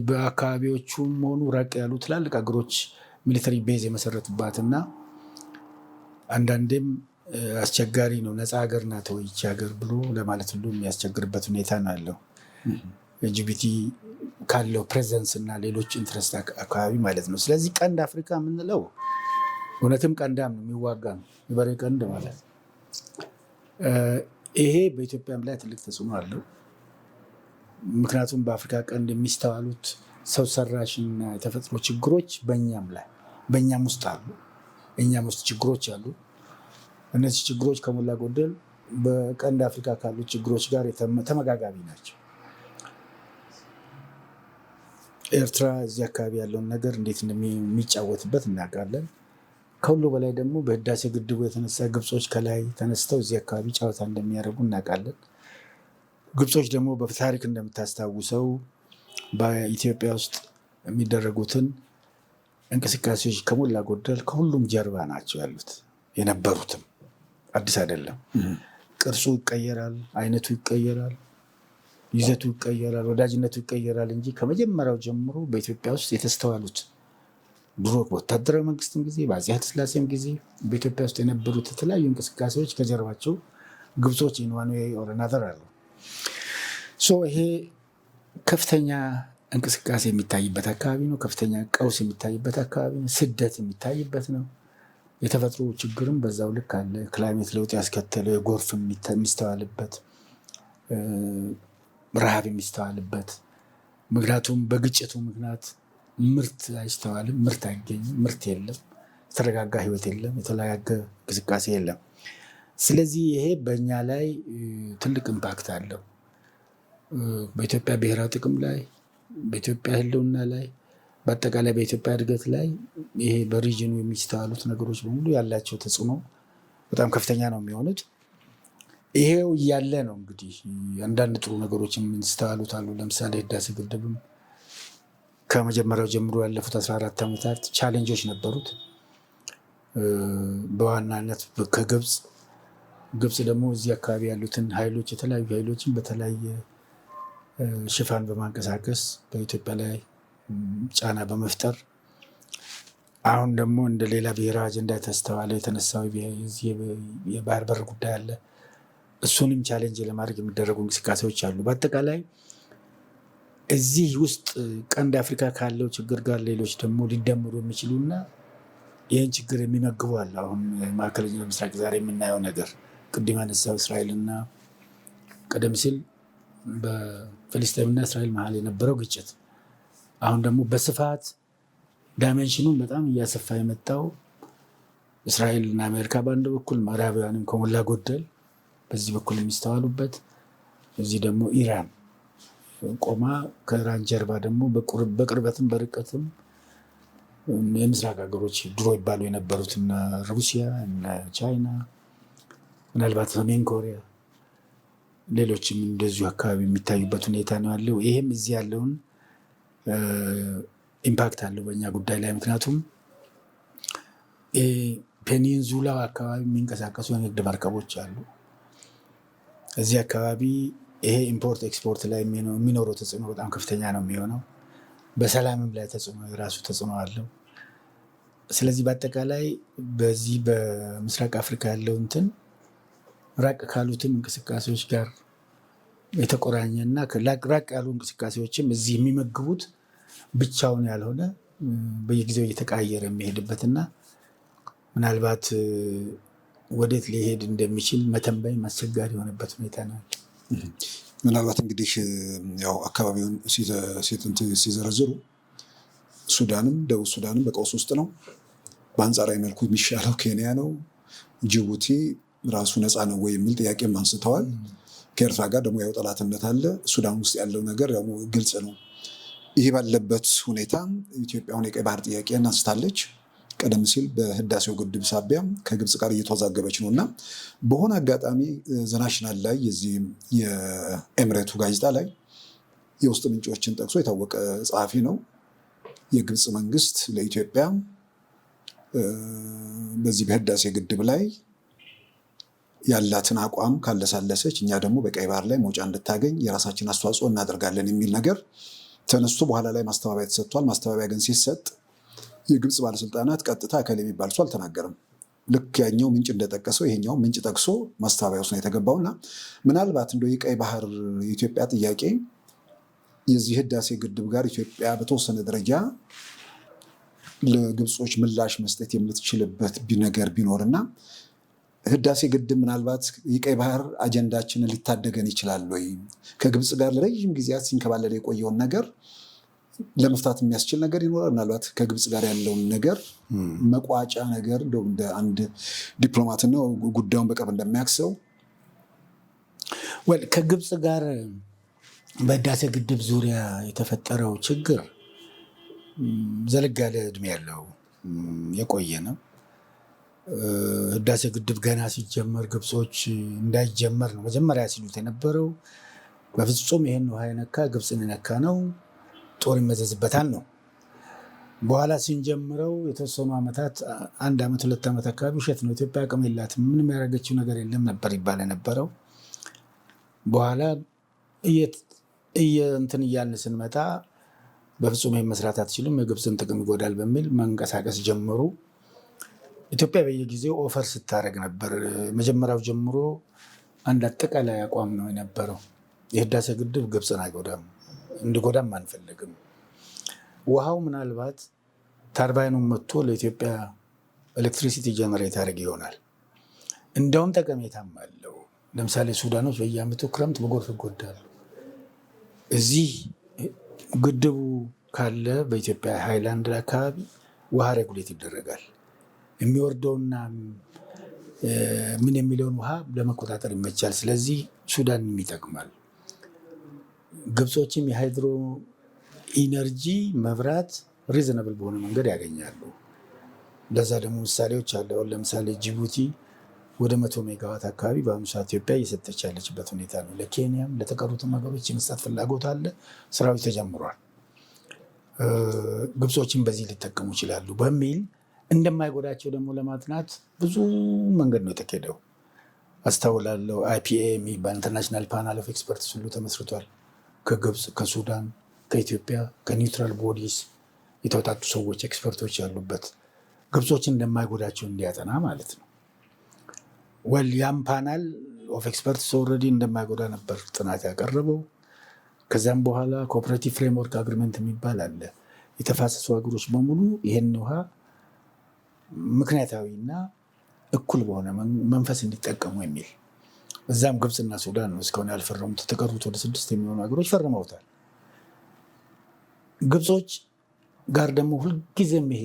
በአካባቢዎቹም ሆኑ ራቅ ያሉ ትላልቅ ሀገሮች ሚሊተሪ ቤዝ የመሰረቱባትና አንዳንዴም አስቸጋሪ ነው። ነፃ ሀገር ናት ወይ ይህች ሀገር ብሎ ለማለት ሁሉ የሚያስቸግርበት ሁኔታ ነው ያለው። ጅቡቲ ካለው ፕሬዘንስ እና ሌሎች ኢንትረስት አካባቢ ማለት ነው። ስለዚህ ቀንድ አፍሪካ የምንለው እውነትም ቀንዳም ነው፣ የሚዋጋ ነው፣ የበሬ ቀንድ ማለት ነው። ይሄ በኢትዮጵያም ላይ ትልቅ ተጽዕኖ አለው። ምክንያቱም በአፍሪካ ቀንድ የሚስተዋሉት ሰው ሰራሽና የተፈጥሮ ችግሮች በእኛም ውስጥ አሉ። እኛም ውስጥ ችግሮች አሉ። እነዚህ ችግሮች ከሞላ ጎደል በቀንድ አፍሪካ ካሉት ችግሮች ጋር ተመጋጋቢ ናቸው። ኤርትራ እዚህ አካባቢ ያለውን ነገር እንዴት እንደሚጫወትበት እናውቃለን። ከሁሉ በላይ ደግሞ በህዳሴ ግድቡ የተነሳ ግብጾች ከላይ ተነስተው እዚህ አካባቢ ጨዋታ እንደሚያደርጉ እናውቃለን። ግብጾች ደግሞ በታሪክ እንደምታስታውሰው በኢትዮጵያ ውስጥ የሚደረጉትን እንቅስቃሴዎች ከሞላ ጎደል ከሁሉም ጀርባ ናቸው ያሉት። የነበሩትም አዲስ አይደለም። ቅርጹ ይቀየራል፣ አይነቱ ይቀየራል፣ ይዘቱ ይቀየራል፣ ወዳጅነቱ ይቀየራል እንጂ ከመጀመሪያው ጀምሮ በኢትዮጵያ ውስጥ የተስተዋሉት ድሮ በወታደራዊ መንግስትም ጊዜ በአፄ ኃይለሥላሴም ጊዜ በኢትዮጵያ ውስጥ የነበሩት የተለያዩ እንቅስቃሴዎች ከጀርባቸው ግብጾች ኢንዋን ዌይ ኦር አናዘር አሉ። ይሄ ከፍተኛ እንቅስቃሴ የሚታይበት አካባቢ ነው። ከፍተኛ ቀውስ የሚታይበት አካባቢ ነው። ስደት የሚታይበት ነው። የተፈጥሮ ችግርም በዛው ልክ አለ። ክላይሜት ለውጥ ያስከተለው የጎርፍ የሚስተዋልበት፣ ረሃብ የሚስተዋልበት፣ ምክንያቱም በግጭቱ ምክንያት ምርት አይስተዋልም፣ ምርት አይገኝም፣ ምርት የለም፣ የተረጋጋ ህይወት የለም፣ የተለያየ እንቅስቃሴ የለም። ስለዚህ ይሄ በእኛ ላይ ትልቅ ኢምፓክት አለው። በኢትዮጵያ ብሔራዊ ጥቅም ላይ፣ በኢትዮጵያ ህልውና ላይ፣ በአጠቃላይ በኢትዮጵያ እድገት ላይ ይሄ በሪጅኑ የሚስተዋሉት ነገሮች በሙሉ ያላቸው ተጽዕኖ በጣም ከፍተኛ ነው የሚሆኑት። ይሄው እያለ ነው እንግዲህ አንዳንድ ጥሩ ነገሮች የሚስተዋሉት አሉ። ለምሳሌ ህዳሴ ግድብም ከመጀመሪያው ጀምሮ ያለፉት 14 ዓመታት ቻሌንጆች ነበሩት። በዋናነት ከግብፅ ደግሞ እዚህ አካባቢ ያሉትን ኃይሎች የተለያዩ ኃይሎችን በተለያየ ሽፋን በማንቀሳቀስ በኢትዮጵያ ላይ ጫና በመፍጠር አሁን ደግሞ እንደ ሌላ ብሔራዊ አጀንዳ የተስተዋለ የተነሳው የባህር በር ጉዳይ አለ። እሱንም ቻሌንጅ ለማድረግ የሚደረጉ እንቅስቃሴዎች አሉ። በአጠቃላይ እዚህ ውስጥ ቀንድ አፍሪካ ካለው ችግር ጋር ሌሎች ደግሞ ሊደምሩ የሚችሉና ይህን ችግር የሚመግቡ አለ። አሁን መካከለኛው ምስራቅ ዛሬ የምናየው ነገር ቅድም ያነሳው እስራኤልና ቀደም ሲል በፍልስጤምና እስራኤል መሀል የነበረው ግጭት አሁን ደግሞ በስፋት ዳይሜንሽኑን በጣም እያሰፋ የመጣው እስራኤልና አሜሪካ በአንድ በኩል ምዕራባውያንም ከሞላ ጎደል በዚህ በኩል የሚስተዋሉበት፣ እዚህ ደግሞ ኢራን ቆማ ከኢራን ጀርባ ደግሞ በቅርበትም በርቀትም የምስራቅ ሀገሮች ድሮ ይባሉ የነበሩት እነ ሩሲያ እነ ቻይና ምናልባት ሰሜን ኮሪያ ሌሎችም እንደዚሁ አካባቢ የሚታዩበት ሁኔታ ነው ያለው። ይህም እዚህ ያለውን ኢምፓክት አለው በእኛ ጉዳይ ላይ። ምክንያቱም ፔኒንዙላ አካባቢ የሚንቀሳቀሱ የንግድ መርከቦች አሉ። እዚህ አካባቢ ይሄ ኢምፖርት ኤክስፖርት ላይ የሚኖረው ተጽዕኖ በጣም ከፍተኛ ነው የሚሆነው። በሰላምም ላይ የራሱ ተጽዕኖ አለው። ስለዚህ በአጠቃላይ በዚህ በምስራቅ አፍሪካ ያለው እንትን ራቅ ካሉትም እንቅስቃሴዎች ጋር የተቆራኘ እና ራቅ ያሉ እንቅስቃሴዎችም እዚህ የሚመግቡት ብቻውን ያልሆነ በየጊዜው እየተቀያየረ የሚሄድበትና ምናልባት ወዴት ሊሄድ እንደሚችል መተንበይ አስቸጋሪ የሆነበት ሁኔታ ነው። ምናልባት እንግዲህ ያው አካባቢውን ሲዘረዝሩ ሱዳንም ደቡብ ሱዳንም በቀውስ ውስጥ ነው። በአንጻራዊ መልኩ የሚሻለው ኬንያ ነው። ጅቡቲ ራሱ ነፃ ነው ወይ የሚል ጥያቄም አንስተዋል። ከኤርትራ ጋር ደግሞ ያው ጠላትነት አለ። ሱዳን ውስጥ ያለው ነገር ደግሞ ግልጽ ነው። ይህ ባለበት ሁኔታ ኢትዮጵያውን የቀይ ባህር ጥያቄ አንስታለች። ቀደም ሲል በህዳሴው ግድብ ሳቢያ ከግብፅ ጋር እየተወዛገበች ነው እና በሆነ አጋጣሚ ዘናሽናል ላይ የዚህ የኤምሬቱ ጋዜጣ ላይ የውስጥ ምንጮችን ጠቅሶ የታወቀ ጸሐፊ ነው የግብፅ መንግስት ለኢትዮጵያ በዚህ በህዳሴ ግድብ ላይ ያላትን አቋም ካለሳለሰች እኛ ደግሞ በቀይ ባህር ላይ መውጫ እንድታገኝ የራሳችን አስተዋጽኦ እናደርጋለን የሚል ነገር ተነስቶ በኋላ ላይ ማስተባበያ ተሰጥቷል። ማስተባበያ ግን ሲሰጥ የግብፅ ባለስልጣናት ቀጥታ እከሌ የሚባል ሰው አልተናገርም። ልክ ያኛው ምንጭ እንደጠቀሰው ይሄኛው ምንጭ ጠቅሶ ማስተባበያ ውስጥ ነው የተገባውና ምናልባት እንደው የቀይ ባህር የኢትዮጵያ ጥያቄ የዚህ ህዳሴ ግድብ ጋር ኢትዮጵያ በተወሰነ ደረጃ ለግብጾች ምላሽ መስጠት የምትችልበት ነገር ቢኖርና ህዳሴ ግድብ ምናልባት የቀይ ባህር አጀንዳችንን ሊታደገን ይችላል ወይ? ከግብፅ ጋር ለረዥም ጊዜያት ሲንከባለል የቆየውን ነገር ለመፍታት የሚያስችል ነገር ይኖራል። ምናልባት ከግብፅ ጋር ያለውን ነገር መቋጫ ነገር እንደው እንደ አንድ ዲፕሎማት ነው ጉዳዩን በቅርብ እንደሚያክሰው ከግብፅ ጋር በህዳሴ ግድብ ዙሪያ የተፈጠረው ችግር ዘለግ ያለ እድሜ ያለው የቆየ ነው። ህዳሴ ግድብ ገና ሲጀመር ግብጾች እንዳይጀመር ነው መጀመሪያ ሲሉት የነበረው። በፍጹም ይህን ውሃ የነካ ግብፅን የነካ ነው፣ ጦር ይመዘዝበታል ነው። በኋላ ስንጀምረው የተወሰኑ ዓመታት 1 ዓመት 2 ዓመት አካባቢ ውሸት ነው፣ ኢትዮጵያ አቅም የላትም፣ ምንም ያደረገችው ነገር የለም ነበር ይባል የነበረው። በኋላ እንትን እያልን ስንመጣ በፍጹም ይህን መስራት አትችሉም፣ የግብፅን ጥቅም ይጎዳል በሚል መንቀሳቀስ ጀመሩ። ኢትዮጵያ በየጊዜው ኦፈር ስታደርግ ነበር። መጀመሪያው ጀምሮ አንድ አጠቃላይ አቋም ነው የነበረው። የህዳሴ ግድብ ግብፅን አይጎዳም፣ እንዲጎዳም አንፈልግም። ውሃው ምናልባት ታርባይኑን መጥቶ ለኢትዮጵያ ኤሌክትሪሲቲ ጀነሬት ያደርግ ይሆናል። እንደውም ጠቀሜታም አለው። ለምሳሌ ሱዳኖች በየዓመቱ ክረምት በጎርፍ ይጎዳሉ። እዚህ ግድቡ ካለ በኢትዮጵያ ሃይላንድ አካባቢ ውሃ ሬጉሌት ይደረጋል። የሚወርደውና ምን የሚለውን ውሃ ለመቆጣጠር ይመቻል። ስለዚህ ሱዳን ይጠቅማል። ግብጾችም የሃይድሮ ኢነርጂ መብራት ሪዝነብል በሆነ መንገድ ያገኛሉ። ለዛ ደግሞ ምሳሌዎች አለ። ለምሳሌ ጅቡቲ ወደ 100 ሜጋዋት አካባቢ በአሁኑ ሰዓት ኢትዮጵያ እየሰጠች ያለችበት ሁኔታ ነው። ለኬንያም ለተቀሩትም ሀገሮች የመስጠት ፍላጎት አለ። ስራዎች ተጀምሯል። ግብጾችም በዚህ ሊጠቀሙ ይችላሉ በሚል እንደማይጎዳቸው ደግሞ ለማጥናት ብዙ መንገድ ነው የተካሄደው። አስተውላለሁ። IPA የሚባል ኢንተርናሽናል ፓናል ኦፍ ኤክስፐርትስ ሁሉ ተመስርቷል። ከግብፅ፣ ከሱዳን፣ ከኢትዮጵያ ከኒውትራል ቦዲስ የተወጣጡ ሰዎች ኤክስፐርቶች ያሉበት ግብጾችን እንደማይጎዳቸው እንዲያጠና ማለት ነው። ያም ፓናል ኦፍ ኤክስፐርትስ ኦልሬዲ እንደማይጎዳ ነበር ጥናት ያቀረበው። ከዚያም በኋላ ኮኦፐሬቲቭ ፍሬምወርክ አግሪመንት የሚባል አለ። የተፋሰሱ ሀገሮች በሙሉ ይህን ውሃ ምክንያታዊና እኩል በሆነ መንፈስ እንዲጠቀሙ የሚል እዛም ግብፅና ሱዳን ነው እስካሁን ያልፈረሙት። የተቀሩት ወደ 6 የሚሆኑ ሀገሮች ፈርመውታል። ግብጾች ጋር ደግሞ ሁልጊዜም ይሄ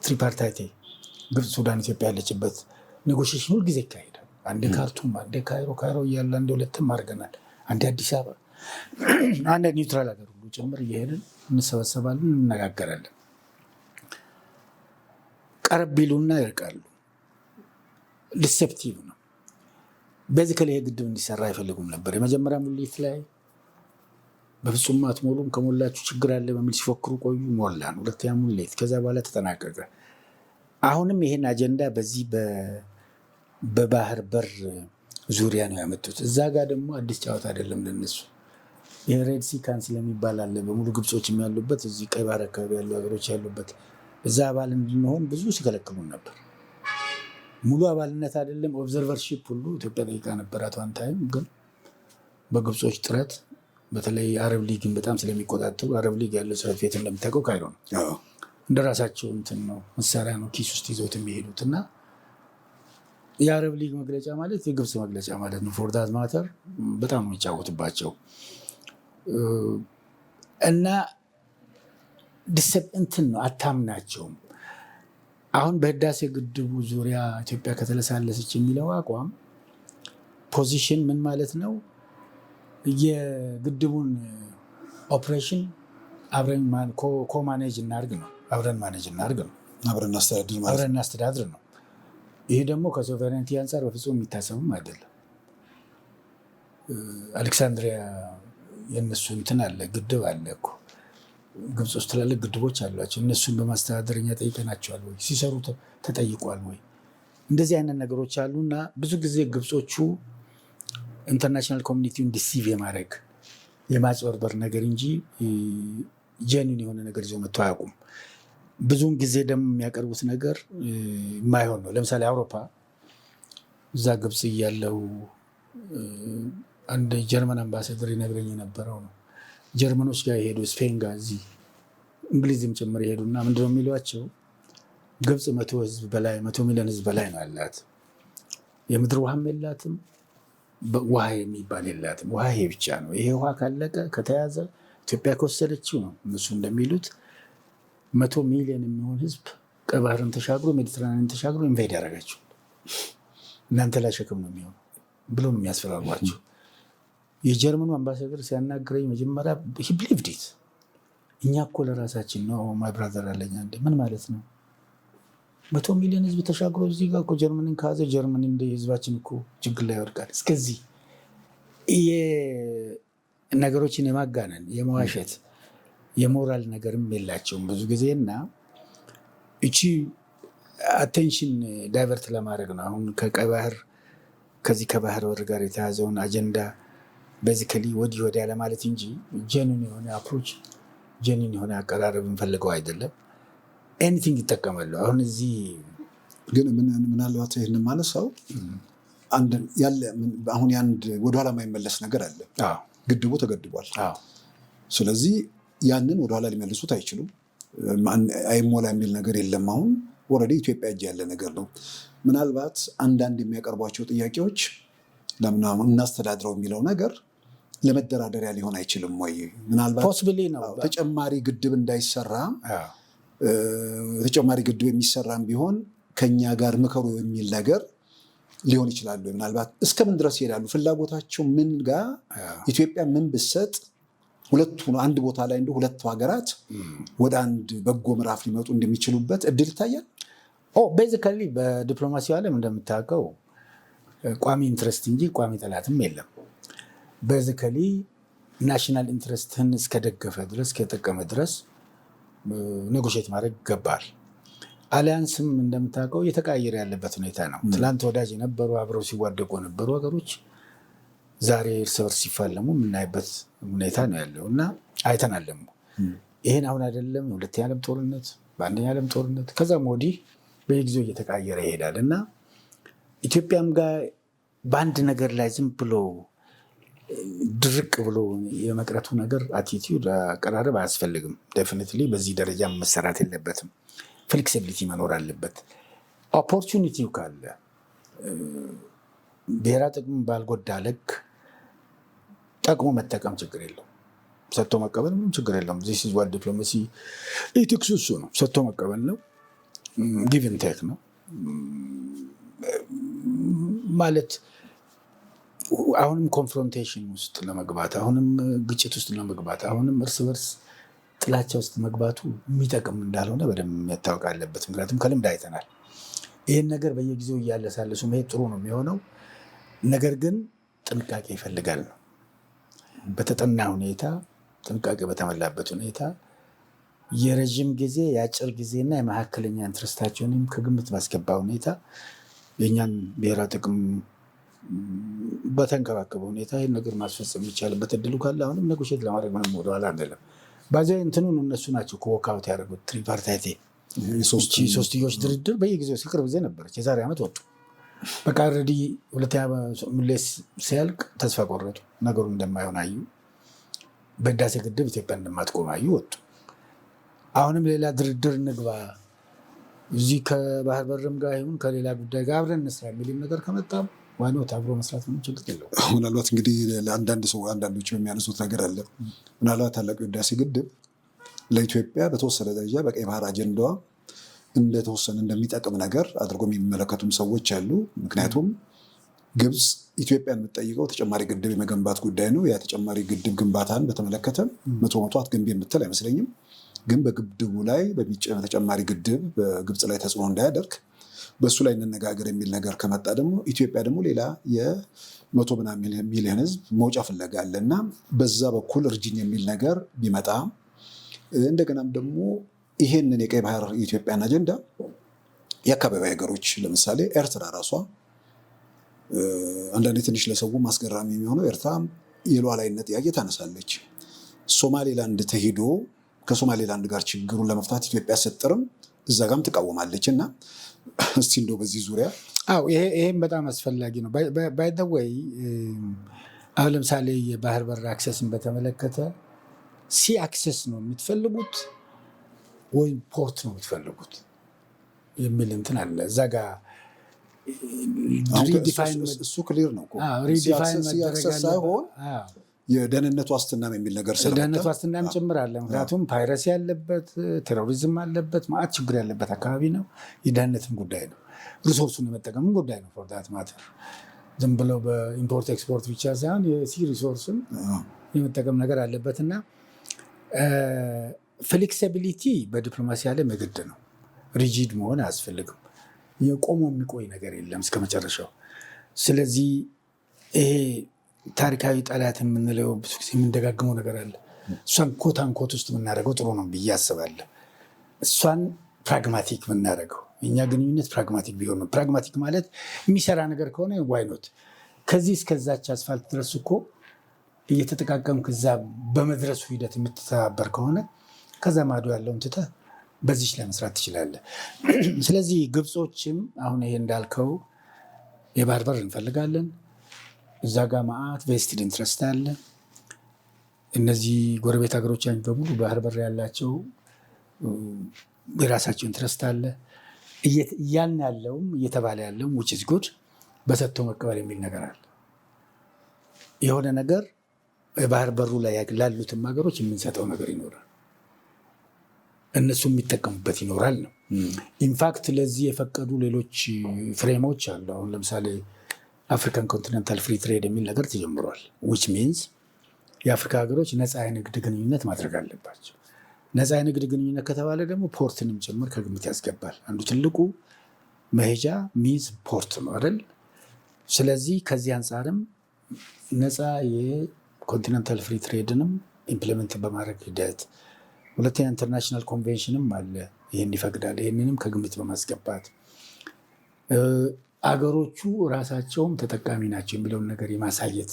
ትሪፓርታይቴ ግብፅ፣ ሱዳን፣ ኢትዮጵያ ያለችበት ኔጎሽሽን ሁልጊዜ ይካሄዳል። አንዴ ካርቱም፣ አንዴ ካይሮ እያለ አንዴ ሁለትም አድርገናል። አንዴ አዲስ አበባ፣ አንዴ ኒውትራል ሀገር ሁሉ ጭምር እየሄድን እንሰበሰባለን፣ እንነጋገራለን። ቀረብ ይሉና ይርቃሉ። ዲሴፕቲቭ ነው። ቤዚካሊ ይሄ ግድብ እንዲሰራ አይፈልጉም ነበር። የመጀመሪያ ሙሌት ላይ በፍጹም አትሞሉም፣ ከሞላችሁ ችግር አለ በሚል ሲፎክሩ ቆዩ። ሞላን። ሁለተኛ ሙሌት፣ ከዛ በኋላ ተጠናቀቀ። አሁንም ይሄን አጀንዳ በዚህ በባህር በር ዙሪያ ነው ያመጡት። እዛ ጋር ደግሞ አዲስ ጨዋታ አይደለም ለነሱ። የሬድ ሲ ካውንስል የሚባል አለ፣ በሙሉ ግብጾችም ያሉበት፣ እዚህ ቀይ ባህር አካባቢ ያሉ ሀገሮች ያሉበት። እዛ አባል እንድንሆን ብዙ ሲከለክሉን ነበር። ሙሉ አባልነት አይደለም ኦብዘርቨርሺፕ ሁሉ ኢትዮጵያ ጠይቃ ነበር አቷን ታይም። ግን በግብጾች ጥረት በተለይ አረብ ሊግን በጣም ስለሚቆጣጠሩ፣ አረብ ሊግ ያለው ጽሕፈት ቤት እንደምታውቀው ካይሮ ነው። እንደራሳቸው እንትን ነው፣ መሳሪያ ነው ኪስ ውስጥ ይዘውት የሚሄዱት። እና የአረብ ሊግ መግለጫ ማለት የግብፅ መግለጫ ማለት ነው። ፎር ዳት ማተር በጣም የሚጫወትባቸው እና እንትን ነው፣ አታምናቸውም። አሁን በህዳሴ ግድቡ ዙሪያ ኢትዮጵያ ከተለሳለሰች የሚለው አቋም ፖዚሽን ምን ማለት ነው? የግድቡን ኦፕሬሽን አብረን ኮማኔጅ እናድርግ ነው፣ አብረን ማኔጅ እናድርግ ነው፣ አብረን እናስተዳድር ነው። ይሄ ደግሞ ከሶቨሬንቲ አንጻር በፍጹም የሚታሰብም አይደለም። አሌክሳንድሪያ የእነሱ እንትን አለ፣ ግድብ አለ እኮ ግብፅ ውስጥ ትላልቅ ግድቦች አሏቸው። እነሱን በማስተዳደር እኛ ጠይቀናቸዋል ወይ? ሲሰሩ ተጠይቋል ወይ? እንደዚህ አይነት ነገሮች አሉ። እና ብዙ ጊዜ ግብጾቹ ኢንተርናሽናል ኮሚኒቲውን ዲሲቭ የማድረግ የማጭበርበር ነገር እንጂ ጄኒን የሆነ ነገር ይዘው መጥተው አያውቁም። ብዙውን ጊዜ ደግሞ የሚያቀርቡት ነገር የማይሆን ነው። ለምሳሌ አውሮፓ እዛ ግብፅ እያለው አንድ ጀርመን አምባሳደር ይነግረኝ የነበረው ነው። ጀርመኖች ጋር የሄዱ ስፔን ጋር እዚህ እንግሊዝም ጭምር የሄዱና ምንድነው የሚሏቸው? ግብፅ 100 ሚሊዮን ህዝብ በላይ ነው ያላት። የምድር ውሃም የላትም፣ ውሃ የሚባል የላትም። ውሃ ይሄ ብቻ ነው። ይሄ ውሃ ካለቀ ከተያዘ ኢትዮጵያ ከወሰደችው ነው እነሱ እንደሚሉት 100 ሚሊዮን የሚሆን ህዝብ ቀይ ባህርን ተሻግሮ ሜዲትራኒያን ተሻግሮ ኢንቬድ ያደረጋቸው እናንተ ላይ ሸክም ነው የሚሆነው ብሎ የሚያስፈራሯቸው። የጀርመኑ አምባሳደር ሲያናግረኝ መጀመሪያ ቢሊቭድ ኢት። እኛ እኮ ለራሳችን ነው ማይ ብራዘር አለኝ። አንዴ ምን ማለት ነው 100 ሚሊዮን ህዝብ ተሻግሮ እዚህ ጋር እኮ ጀርመንን ከያዘ ጀርመን እንደ ህዝባችን እኮ ችግር ላይ ይወድቃል። እስከዚህ ነገሮችን የማጋነን የመዋሸት የሞራል ነገርም የላቸውም ብዙ ጊዜ። እና እቺ አቴንሽን ዳይቨርት ለማድረግ ነው አሁን ከቀይ ባህር ከዚህ ከባህር በር ጋር የተያዘውን አጀንዳ ቤዚካሊ ወዲህ ወዲያ ለማለት እንጂ ጀኒን የሆነ አፕሮች ጀኒን የሆነ አቀራረብ እንፈልገው አይደለም። ኤኒቲንግ ይጠቀማሉ። አሁን እዚህ ግን ምናልባት ይህን ማለት ሰው አሁን ያንድ ወደኋላ የማይመለስ ነገር አለ። ግድቡ ተገድቧል። ስለዚህ ያንን ወደኋላ ሊመልሱት አይችሉም። አይሞላ የሚል ነገር የለም። አሁን ኦልሬዲ ኢትዮጵያ እጅ ያለ ነገር ነው። ምናልባት አንዳንድ የሚያቀርቧቸው ጥያቄዎች ለምን እናስተዳድረው የሚለው ነገር ለመደራደሪያ ሊሆን አይችልም ወይ? ምናልባት ተጨማሪ ግድብ እንዳይሰራ ተጨማሪ ግድብ የሚሰራም ቢሆን ከኛ ጋር ምከሩ የሚል ነገር ሊሆን ይችላል። ምናልባት እስከምን ድረስ ይሄዳሉ? ፍላጎታቸው ምን ጋር ኢትዮጵያ ምን ብትሰጥ ሁለቱ አንድ ቦታ ላይ እንደ ሁለቱ ሀገራት ወደ አንድ በጎ ምዕራፍ ሊመጡ እንደሚችሉበት እድል ይታያል። ቤዚካሊ በዲፕሎማሲው ዓለም እንደምታውቀው ቋሚ ኢንትረስት እንጂ ቋሚ ጠላትም የለም። ቤዚካሊ ናሽናል ኢንትረስትህን እስከደገፈ ድረስ ከጠቀመ ድረስ ኔጎሽት ማድረግ ይገባል። አሊያንስም እንደምታውቀው እየተቀያየረ ያለበት ሁኔታ ነው። ትላንት ወዳጅ የነበሩ አብረው ሲዋደቁ የነበሩ ሀገሮች ዛሬ እርስ በርስ ሲፋለሙ የምናይበት ሁኔታ ነው ያለው እና አይተናል። ደግሞ ይህን አሁን አይደለም ሁለተኛ ዓለም ጦርነት፣ በአንደኛ ዓለም ጦርነት ከዛም ወዲህ በየጊዜው እየተቃየረ ይሄዳል እና ኢትዮጵያም ጋር በአንድ ነገር ላይ ዝም ብሎ ድርቅ ብሎ የመቅረቱ ነገር አቲቲዩድ አቀራረብ አያስፈልግም። ዴፊኒትሊ በዚህ ደረጃ መሰራት የለበትም። ፍሌክሲቢሊቲ መኖር አለበት። ኦፖርቹኒቲው ካለ ብሔራዊ ጥቅም ባልጎዳ ልክ ጠቅሞ መጠቀም ችግር የለውም። ሰጥቶ መቀበል ምንም ችግር የለውም። ዚስ ኢዝ ዋት ዲፕሎማሲ ኢቲክሱ እሱ ነው። ሰጥቶ መቀበል ነው። ጊቭ ኤንድ ቴክ ነው ማለት። አሁንም ኮንፍሮንቴሽን ውስጥ ለመግባት፣ አሁንም ግጭት ውስጥ ለመግባት፣ አሁንም እርስ በርስ ጥላቻ ውስጥ መግባቱ የሚጠቅም እንዳልሆነ በደንብ መታወቅ አለበት። ምክንያቱም ከልምድ አይተናል። ይህን ነገር በየጊዜው እያለሳለሱ መሄድ ጥሩ ነው የሚሆነው፣ ነገር ግን ጥንቃቄ ይፈልጋል ነው። በተጠና ሁኔታ፣ ጥንቃቄ በተሞላበት ሁኔታ የረዥም ጊዜ የአጭር ጊዜና የመካከለኛ ኢንትረስታቸውንም ከግምት ባስገባ ሁኔታ የእኛን ብሔራዊ ጥቅም በተንከባከበ ሁኔታ ይህን ነገር ማስፈጸም የሚቻልበት እድሉ ካለ አሁንም ነጎሼት ለማድረግ ምንም ወደኋላ አንልም። በዚያ እንትኑን እነሱ ናቸው ከወካውት ያደረጉት ትሪፓርታይቴ ሶስትዮሽ ድርድር በየጊዜው ሲቅርብ ጊዜ ነበረች። የዛሬ ዓመት ወጡ። በቃ ኦልሬዲ ሁለተኛ ሙሌት ሲያልቅ ተስፋ ቆረጡ። ነገሩ እንደማይሆን አዩ። በህዳሴ ግድብ ኢትዮጵያ እንደማትቆም አዩ፣ ወጡ። አሁንም ሌላ ድርድር እንግባ እዚህ ከባህር በርም ጋር ይሁን ከሌላ ጉዳይ ጋር አብረን እንስራ የሚልም ነገር ከመጣም ዋናው አብሮ መስራት ምንም ችግር የለውም። ምናልባት እንግዲህ አንዳንዶች የሚያነሱት ነገር አለ። ምናልባት ታላቁ የህዳሴ ግድብ ለኢትዮጵያ በተወሰነ ደረጃ በቀይ ባህር አጀንዳዋ እንደተወሰነ እንደሚጠቅም ነገር አድርጎ የሚመለከቱም ሰዎች አሉ። ምክንያቱም ግብፅ ኢትዮጵያን የምትጠይቀው ተጨማሪ ግድብ የመገንባት ጉዳይ ነው። ያ ተጨማሪ ግድብ ግንባታን በተመለከተ 100% አትገንቢ የምትል አይመስለኝም። ግን በግድቡ ላይ በተጨማሪ ግድብ በግብፅ ላይ ተጽዕኖ እንዳያደርግ በእሱ ላይ እንነጋገር የሚል ነገር ከመጣ ደግሞ ኢትዮጵያ ደግሞ ሌላ የ100 ምናምን ሚሊዮን ህዝብ መውጫ ፍለጋ አለ እና በዛ በኩል እርጅኝ የሚል ነገር ቢመጣ እንደገናም ደግሞ ይሄንን የቀይ ባህር የኢትዮጵያን አጀንዳ የአካባቢ ሀገሮች ለምሳሌ ኤርትራ ራሷ አንዳንዴ ትንሽ ለሰው ማስገራሚ የሚሆነው ኤርትራ የሉዓላዊነት ጥያቄ ታነሳለች። ሶማሌላንድ ተሄዶ ከሶማሌላንድ ጋር ችግሩን ለመፍታት ኢትዮጵያ ስትጥርም እዛ ጋም ትቃወማለች እና እስቲ እንደው በዚህ ዙሪያ ይሄም በጣም አስፈላጊ ነው። ባይ ዘ ዌይ አሁን ለምሳሌ የባህር በር አክሰስን በተመለከተ ሲ አክሰስ ነው የምትፈልጉት ወይም ፖርት ነው የምትፈልጉት የሚል እንትን አለ እዛ ጋር እሱ ክሊር ነው። ሲ አክሰስ ሳይሆን የደህንነት ዋስትና የሚል ነገር ስለመጣ ደህንነት ዋስትናም ጭምር አለ። ምክንያቱም ፓይረሲ ያለበት ቴሮሪዝም አለበት ማዕት ችግር ያለበት አካባቢ ነው። የደህንነትም ጉዳይ ነው። ሪሶርሱን የመጠቀምም ጉዳይ ነው። ፎር ዳት ማተር ዝም ብለው በኢምፖርት ኤክስፖርት ብቻ ሳይሆን የሲ ሪሶርስን የመጠቀም ነገር አለበት እና ፍሌክሲቢሊቲ በዲፕሎማሲ ዓለም የግድ ነው። ሪጂድ መሆን አያስፈልግም። የቆሞ የሚቆይ ነገር የለም እስከ መጨረሻው። ስለዚህ ይሄ ታሪካዊ ጠላት የምንለው ብዙ ጊዜ የምንደጋግመው ነገር አለ። እሷን ኮት አንኮት ውስጥ የምናደርገው ጥሩ ነው ብዬ አስባለሁ። እሷን ፕራግማቲክ የምናደርገው የእኛ ግንኙነት ፕራግማቲክ ቢሆን ነው። ፕራግማቲክ ማለት የሚሰራ ነገር ከሆነ ዋይኖት ከዚህ እስከዛች አስፋልት ድረስ እኮ እየተጠቃቀም ከዛ በመድረሱ ሂደት የምትተባበር ከሆነ ከዛ ማዶ ያለውን ትተህ በዚች ላይ መስራት ትችላለህ። ስለዚህ ግብጾችም አሁን ይሄ እንዳልከው የባህር በር እንፈልጋለን። እዛ ጋር ማዕት ቬስትድ ኢንትረስት አለ። እነዚህ ጎረቤት ሀገሮች በሙሉ ባህር በር ያላቸው የራሳቸው ኢንትረስት አለ። እያልን ያለውም እየተባለ ያለውም which is good በሰጥቶ መቀበል የሚል ነገር አለ። የሆነ ነገር የባህር በሩ ላይ ላሉትም ሀገሮች የምንሰጠው ነገር ይኖራል፣ እነሱ የሚጠቀሙበት ይኖራል ነው። ኢንፋክት ለዚህ የፈቀዱ ሌሎች ፍሬሞች አሉ። አሁን ለምሳሌ አፍሪካን ኮንቲኔንታል ፍሪ ትሬድ የሚል ነገር ተጀምሯል። which means የአፍሪካ ሀገሮች ነፃ የንግድ ግንኙነት ማድረግ አለባቸው። ነፃ የንግድ ግንኙነት ከተባለ ደግሞ ፖርትንም ጭምር ከግምት ያስገባል። አንዱ ትልቁ መሄጃ ሚንስ ፖርት ነው አይደል? ስለዚህ ከዚህ አንጻርም ነፃ የኮንቲኔንታል ፍሪ ትሬድንም ኢምፕሊመንት በማድረግ ሂደት፣ ሁለተኛ ኢንተርናሽናል ኮንቬንሽንም አለ ይህን ይፈቅዳል። ይህንንም ከግምት በማስገባት አገሮቹ ራሳቸውም ተጠቃሚ ናቸው የሚለውን ነገር የማሳየት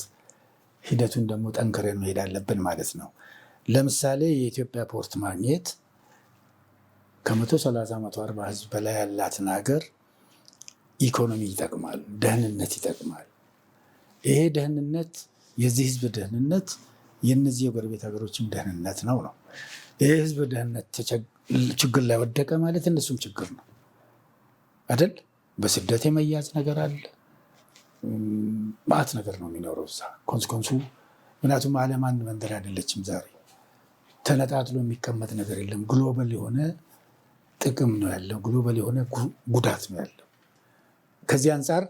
ሂደቱን ደግሞ ጠንክረን መሄድ አለብን ማለት ነው። ለምሳሌ የኢትዮጵያ ፖርት ማግኘት ከ130-140 ህዝብ በላይ ያላትን ሀገር ኢኮኖሚ ይጠቅማል፣ ደህንነት ይጠቅማል። ይሄ ደህንነት የዚህ ህዝብ ደህንነት የነዚህ የጎረቤት ሀገሮችም ደህንነት ነው። ይሄ ህዝብ ደህንነት ችግር ላይ ወደቀ ማለት እነሱም ችግር ነው አይደል? በስደት የመያዝ ነገር አለ፣ ማዕት ነገር ነው የሚኖረው እዛ ኮንስኮንሱ። ምክንያቱም ዓለም አንድ መንደር አይደለችም ዛሬ። ተነጣጥሎ የሚቀመጥ ነገር የለም። ግሎባል የሆነ ጥቅም ነው ያለው፣ ግሎባል የሆነ ጉዳት ነው ያለው። ከዚህ አንጻር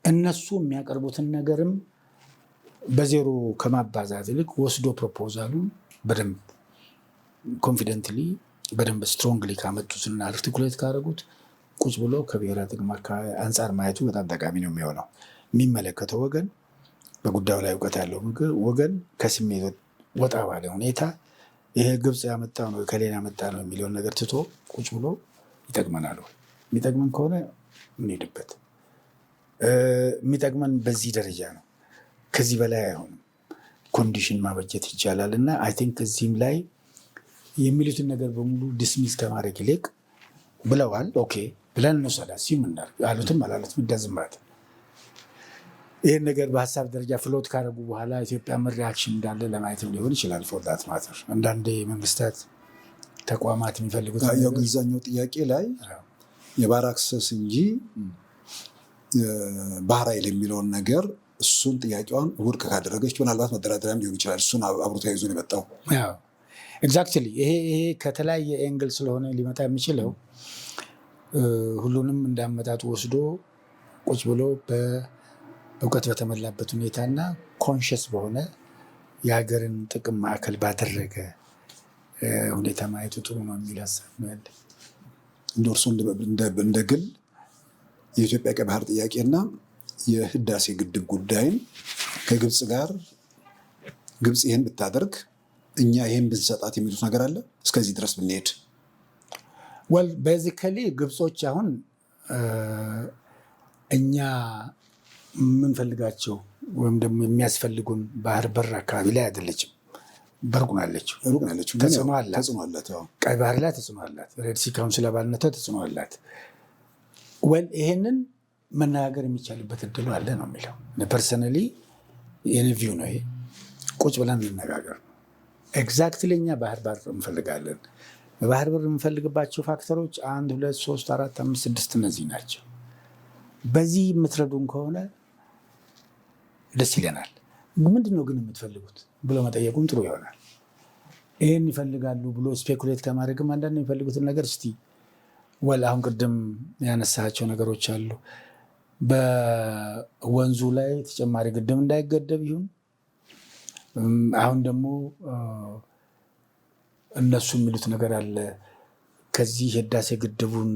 እነሱ የሚያቀርቡትን ነገርም በዜሮ ከማባዛት ይልቅ ወስዶ ፕሮፖዛሉን በደንብ ኮንፊደንትሊ በደንብ ስትሮንግሊ ካመጡትና አርቲኩሌት ካደረጉት ቁጭ ብሎ ከብሔራዊ ጥቅም አንጻር ማየቱ በጣም ጠቃሚ ነው የሚሆነው። የሚመለከተው ወገን፣ በጉዳዩ ላይ እውቀት ያለው ወገን ከስሜት ወጣ ባለ ሁኔታ ይሄ ግብፅ ያመጣ ነው ከሌላ ያመጣ ነው የሚለውን ነገር ትቶ ቁጭ ብሎ ይጠቅመናል። የሚጠቅመን ከሆነ እንሄድበት። የሚጠቅመን በዚህ ደረጃ ነው፣ ከዚህ በላይ አይሆንም። ኮንዲሽን ማበጀት ይቻላል። እና አይ ቲንክ እዚህም ላይ የሚሉትን ነገር በሙሉ ዲስሚስ ከማድረግ ይልቅ ብለዋል፣ ኦኬ ብለን እንወሰዳ ሲምናር አሉትም አላሉትም ይዳዝማት ይህን ነገር በሀሳብ ደረጃ ፍሎት ካደረጉ በኋላ ኢትዮጵያ ምን ሪያክሽን እንዳለ ለማየትም ሊሆን ይችላል። ፎር ዳት ማተር አንዳንድ መንግስታት ተቋማት የሚፈልጉት ግዛኛው ጥያቄ ላይ የባህር አክሰስ እንጂ ባህር ኃይል የሚለውን ነገር እሱን ጥያቄዋን ውድቅ ካደረገች ምናልባት መደራደሪያም ሊሆን ይችላል። እሱን አብሮ ተያይዞ ነው የመጣው። ኤግዛክትሊ ይሄ ከተለያየ ኤንግል ስለሆነ ሊመጣ የሚችለው ሁሉንም እንዳመጣጡ ወስዶ ቁጭ ብሎ በእውቀት በተሞላበት ሁኔታና ኮንሽስ በሆነ የሀገርን ጥቅም ማዕከል ባደረገ ሁኔታ ማየቱ ጥሩ ነው የሚል ሀሳብ ነው ያለ። እንደ እርሱ እንደ ግል የኢትዮጵያ ቀይ ባህር ጥያቄና የህዳሴ ግድብ ጉዳይን ከግብፅ ጋር ግብፅ ይህን ብታደርግ እኛ ይህን ብንሰጣት የሚሉት ነገር አለ እስከዚህ ድረስ ብንሄድ? ወል ቤዚካሊ ግብጾች አሁን እኛ የምንፈልጋቸው ወይም ደግሞ የሚያስፈልጉን ባህር በር አካባቢ ላይ አይደለችም። በሩቅ ናለች። ተጽዕኖ አላት። ቀይ ባህር ላይ ተጽዕኖ አላት። ሬድ ሲ ካውንስል አባልነቷ ተጽዕኖ አላት። ወል ይሄንን መነጋገር የሚቻልበት እድሉ አለ ነው የሚለው። ፐርሰናሊ የኔ ቪው ነው ይሄ። ቁጭ ብለን እንነጋገር ነው። ኤግዛክትሊ እኛ ባህር በር እንፈልጋለን። በባህር በር የምንፈልግባቸው ፋክተሮች 1 2 3 4 5 6 እነዚህ ናቸው። በዚህ የምትረዱን ከሆነ ደስ ይለናል። ምንድነው ግን የምትፈልጉት ብሎ መጠየቁም ጥሩ ይሆናል። ይህን ይፈልጋሉ ብሎ ስፔኩሌት ከማድረግም አንዳንድ የሚፈልጉትን ነገር እስቲ አሁን ቅድም ያነሳቸው ነገሮች አሉ። በወንዙ ላይ ተጨማሪ ግድብ እንዳይገደብ ይሁን፣ አሁን ደግሞ እነሱ የሚሉት ነገር አለ። ከዚህ የህዳሴ ግድቡን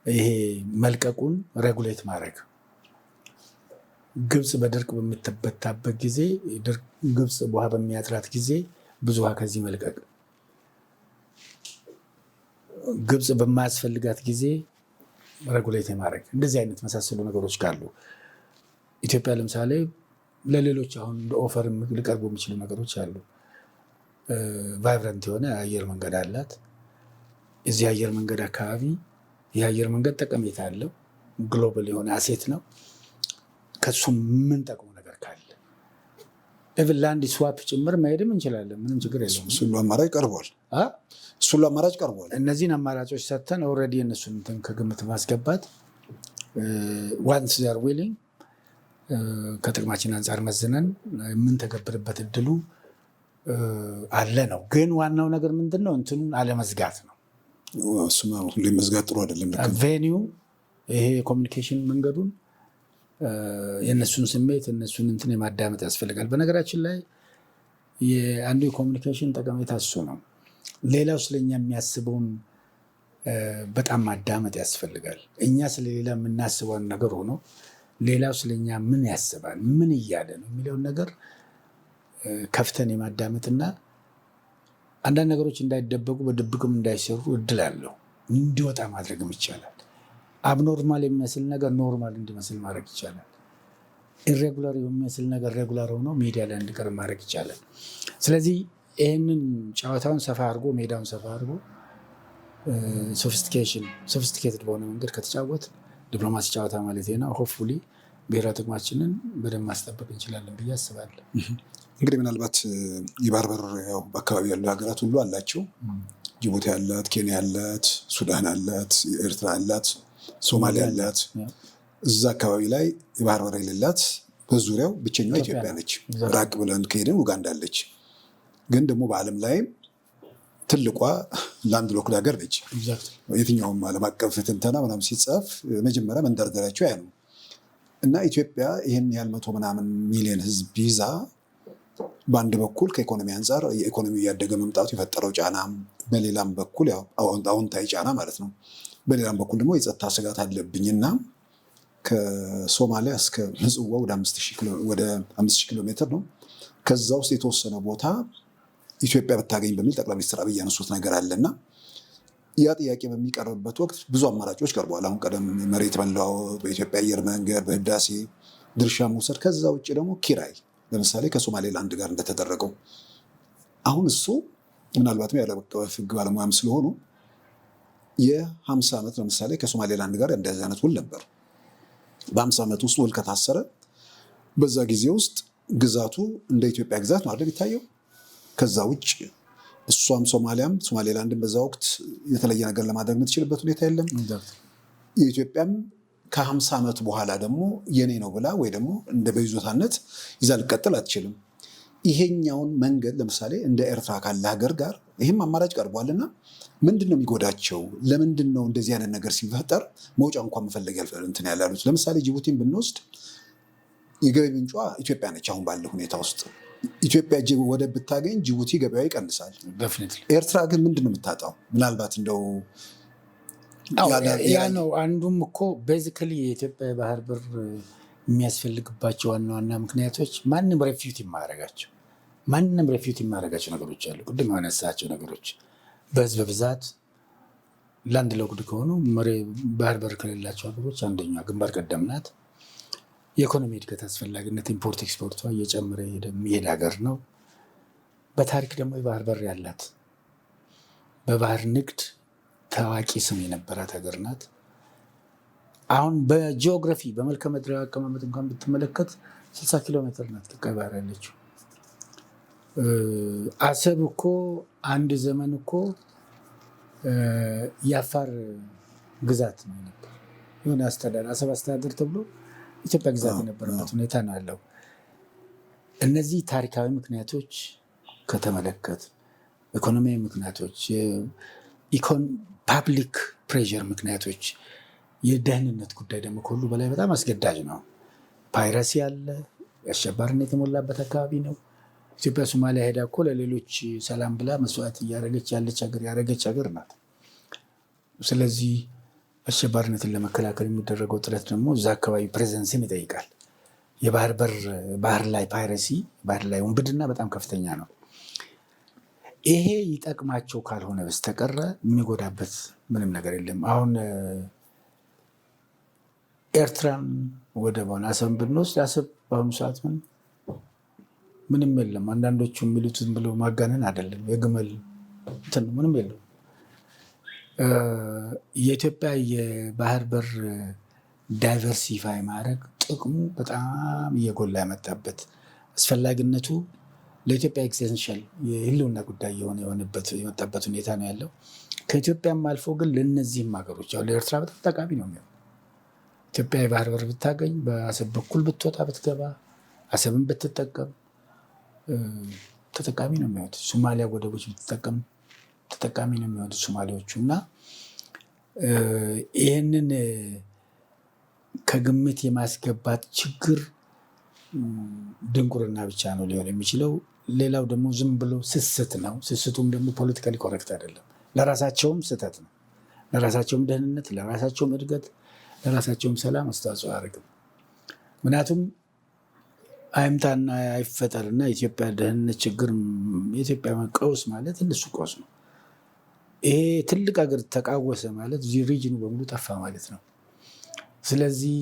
ይሄ መልቀቁን ሬጉሌት ማድረግ፣ ግብፅ በድርቅ በምትበታበት ጊዜ፣ ግብፅ ውሃ በሚያጥራት ጊዜ ብዙ ውሃ ከዚህ መልቀቅ፣ ግብፅ በማያስፈልጋት ጊዜ ሬጉሌት ማድረግ፣ እንደዚህ አይነት መሳሰሉ ነገሮች ካሉ ኢትዮጵያ ለምሳሌ ለሌሎች አሁን እንደ ኦፈር ሊቀርቡ የሚችሉ ነገሮች አሉ። ቫይብረንት የሆነ የአየር መንገድ አላት። እዚህ የአየር መንገድ አካባቢ የአየር መንገድ ጠቀሜታ አለው። ግሎባል የሆነ አሴት ነው። ከሱ ምን ጠቅሞ ነገር ካለ ኢቭን ላንድ ስዋፕ ጭምር መሄድም እንችላለን። ምንም ችግር የለውም። እሱ አማራጭ ቀርቧል። እነዚህን አማራጮች ሰጥተን ኦልሬዲ እነሱን እንትን ከግምት ማስገባት ዋንስ ዜር ዊሊንግ ከጥቅማችን አንጻር መዝነን የምንተገብርበት እድሉ አለ ነው። ግን ዋናው ነገር ምንድን ነው? እንትኑን አለመዝጋት ነው። እሱማ ሁሌ መዝጋት ጥሩ አይደለም። ቬኒው ይሄ የኮሚኒኬሽን መንገዱን የእነሱን ስሜት እነሱን እንትን የማዳመጥ ያስፈልጋል። በነገራችን ላይ አንዱ የኮሚኒኬሽን ጠቀሜታ እሱ ነው። ሌላው ስለኛ የሚያስበውን በጣም ማዳመጥ ያስፈልጋል። እኛ ስለሌላ የምናስበውን ነገር ሆኖ ሌላው ስለኛ ምን ያስባል፣ ምን እያለ ነው የሚለውን ነገር ከፍተን የማዳመጥና አንዳንድ ነገሮች እንዳይደበቁ በድብቅም እንዳይሰሩ እድል አለው እንዲወጣ ማድረግም ይቻላል። አብኖርማል የሚመስል ነገር ኖርማል እንዲመስል ማድረግ ይቻላል። ኢሬጉላር የሚመስል ነገር ሬጉላር ሆኖ ሚዲያ ላይ እንዲቀርብ ማድረግ ይቻላል። ስለዚህ ይህንን ጨዋታውን ሰፋ አድርጎ ሜዳውን ሰፋ አድርጎ ሶፊስቲኬትድ በሆነ መንገድ ከተጫወት ዲፕሎማሲ ጨዋታ ማለት ነው። ሆፕፉሊ ብሔራዊ ጥቅማችንን በደንብ ማስጠበቅ እንችላለን ብዬ አስባለሁ። እንግዲህ ምናልባት የባህር በር ያው በአካባቢ ያሉ ሀገራት ሁሉ አላቸው። ጅቡቲ አላት፣ ኬንያ አላት፣ ሱዳን አላት፣ ኤርትራ አላት፣ ሶማሊያ አላት። እዛ አካባቢ ላይ የባህር በር የሌላት በዙሪያው ብቸኛዋ ኢትዮጵያ ነች። ራቅ ብለን ከሄድን ኡጋንዳ አለች። ግን ደግሞ በዓለም ላይም ትልቋ ላንድ ሎክድ ሀገር ነች። የትኛውም ዓለም አቀፍ ትንተና ምናምን ሲጻፍ መጀመሪያ መንደርደሪያቸው ያ ነው እና ኢትዮጵያ ይህን ያህል 100 ምናምን ሚሊዮን ህዝብ ይዛ በአንድ በኩል ከኢኮኖሚ አንጻር የኢኮኖሚ እያደገ መምጣቱ የፈጠረው ጫና፣ በሌላም በኩል ያው አዎንታዊ ጫና ማለት ነው። በሌላም በኩል ደግሞ የጸጥታ ስጋት አለብኝና ከሶማሊያ እስከ ምጽዋ ወደ 5000 ኪሎ ሜትር ነው። ከዛ ውስጥ የተወሰነ ቦታ ኢትዮጵያ ብታገኝ በሚል ጠቅላይ ሚኒስትር አብይ ያነሱት ነገር አለና ያ ጥያቄ በሚቀርብበት ወቅት ብዙ አማራጮች ቀርበዋል። አሁን ቀደም መሬት መለዋወጥ፣ በኢትዮጵያ አየር መንገድ፣ በህዳሴ ድርሻ መውሰድ፣ ከዛ ውጭ ደግሞ ኪራይ፣ ለምሳሌ ከሶማሌላንድ ጋር እንደተደረገው። አሁን እሱ ምናልባትም ያለ አቀፍ ህግ ባለሙያም ስለሆኑ የ50 ዓመት ለምሳሌ ከሶማሌላንድ ጋር እንደዚህ አይነት ውል ነበር። በ50 ዓመት ውስጥ ውል ከታሰረ በዛ ጊዜ ውስጥ ግዛቱ እንደ ኢትዮጵያ ግዛት ነው አይደል የሚታየው። ከዛ ውጭ እሷም ሶማሌላንድን በዛ ወቅት የተለየ ነገር ለማድረግ የምትችልበት ሁኔታ የለም። የኢትዮጵያም ከ50 ዓመት በኋላ ደግሞ የኔ ነው ብላ ወይ ደግሞ እንደ በይዞታነት ይዛ ልቀጥል አትችልም። ይሄኛውን መንገድ ለምሳሌ እንደ ኤርትራ ካለ ሀገር ጋር ይህም አማራጭ ቀርቧልና ምንድን ነው የሚጎዳቸው? ለምንድን ነው እንደዚህ አይነት ነገር ሲፈጠር መውጫ እንኳን መፈለግ እንትን ያላሉት? ለምሳሌ ጅቡቲን ብንወስድ የገቢ ምንጯ ኢትዮጵያ ነች። አሁን ባለ ሁኔታ ውስጥ ኢትዮጵያ ወደብ ብታገኝ ጅቡቲ ገበያው ይቀንሳል። ኤርትራ ግን ምንድን ነው የምታጣው? ምናልባት እንደው ያ ነው አንዱም እኮ ቤዚካሊ የኢትዮጵያ የባህር በር የሚያስፈልግባቸው ዋና ዋና ምክንያቶች ማንም ሬፊዩት የማያደርጋቸው ነገሮች አሉ። ቅድም ያነሳቸው ነገሮች በህዝብ ብዛት ላንድ ሎክድ ከሆኑ ባህር በር ከሌላቸው ሀገሮች አንደኛ ግንባር ቀደም ናት። የኢኮኖሚ እድገት አስፈላጊነት ኢምፖርት ኤክስፖርቷ እየጨመረ የሚሄድ ሀገር ነው። በታሪክ ደግሞ የባህር በር ያላት በባህር ንግድ ታዋቂ ስም የነበራት ሀገር ናት። አሁን በጂኦግራፊ በመልክዓ ምድራዊ አቀማመጥ እንኳን ብትመለከት 60 ኪሎ ሜትር ናት ከቀይ ባህር ያለችው። አሰብ እኮ አንድ ዘመን እኮ የአፋር ግዛት ነው ነበር። የሆነ አሰብ አስተዳደር ተብሎ ኢትዮጵያ ግዛት የነበረበት ሁኔታ ነው ያለው። እነዚህ ታሪካዊ ምክንያቶች ከተመለከት፣ ኢኮኖሚያዊ ምክንያቶች፣ ፓብሊክ ፕሬዠር ምክንያቶች፣ የደህንነት ጉዳይ ደግሞ ከሁሉ በላይ በጣም አስገዳጅ ነው። ፓይረሲ አለ፣ አሸባሪነት የተሞላበት አካባቢ ነው። ኢትዮጵያ ሶማሊያ ሄዳ እኮ ለሌሎች ሰላም ብላ መስዋዕት እያደረገች ያደረገች ሀገር ናት። ስለዚህ አሸባሪነትን ለመከላከል የሚደረገው ጥረት ደግሞ እዛ አካባቢ ፕሬዘንስን ይጠይቃል። ባህር ላይ ፓይረሲ፣ ባህር ላይ ውንብድና በጣም ከፍተኛ ነው። ይሄ ይጠቅማቸው ካልሆነ በስተቀረ የሚጎዳበት ምንም ነገር የለም። አሁን ኤርትራን ወደቧን አሰብን ብንወስድ አሰብ በአሁኑ ሰዓት ምንም የለም። አንዳንዶቹ የሚሉት ዝም ብሎ ማጋነን አይደለም፣ የግመል እንትን ምንም የለም። የኢትዮጵያ የባህር በር ዳይቨርሲፋይ ማድረግ ጥቅሙ በጣም እየጎላ የመጣበት አስፈላጊነቱ ለኢትዮጵያ ኤክሴንሻል የህልውና ጉዳይ የመጣበት ሁኔታ ነው ያለው። ከኢትዮጵያም አልፎ ግን ለእነዚህም ሀገሮች ያው ለኤርትራ በጣም ጠቃሚ ነው የሚሆነው። ኢትዮጵያ የባህር በር ብታገኝ በአሰብ በኩል ብትወጣ ብትገባ አሰብን ብትጠቀም ተጠቃሚ ነው የሚሆኑት። ሶማሊያ ወደቦች ብትጠቀም ተጠቃሚ ነው የሚሆኑት ሶማሌዎቹ። እና ይህንን ከግምት የማስገባት ችግር ድንቁርና ብቻ ነው ሊሆን የሚችለው። ሌላው ደግሞ ዝም ብሎ ስስት ነው። ስስቱም ደግሞ ፖለቲካሊ ኮረክት አይደለም። ለራሳቸውም ስህተት ነው። ለራሳቸውም ደህንነት፣ ለራሳቸውም እድገት፣ ለራሳቸውም ሰላም አስተዋጽኦ አያደርግም። ምክንያቱም አይምታና አይፈጠርና የኢትዮጵያ ደህንነት ችግር የኢትዮጵያ ቀውስ ማለት እነሱ ቀውስ ነው። ይሄ ትልቅ ሀገር ተቃወሰ ማለት እዚህ ሪጅኑ በሙሉ ጠፋ ማለት ነው። ስለዚህ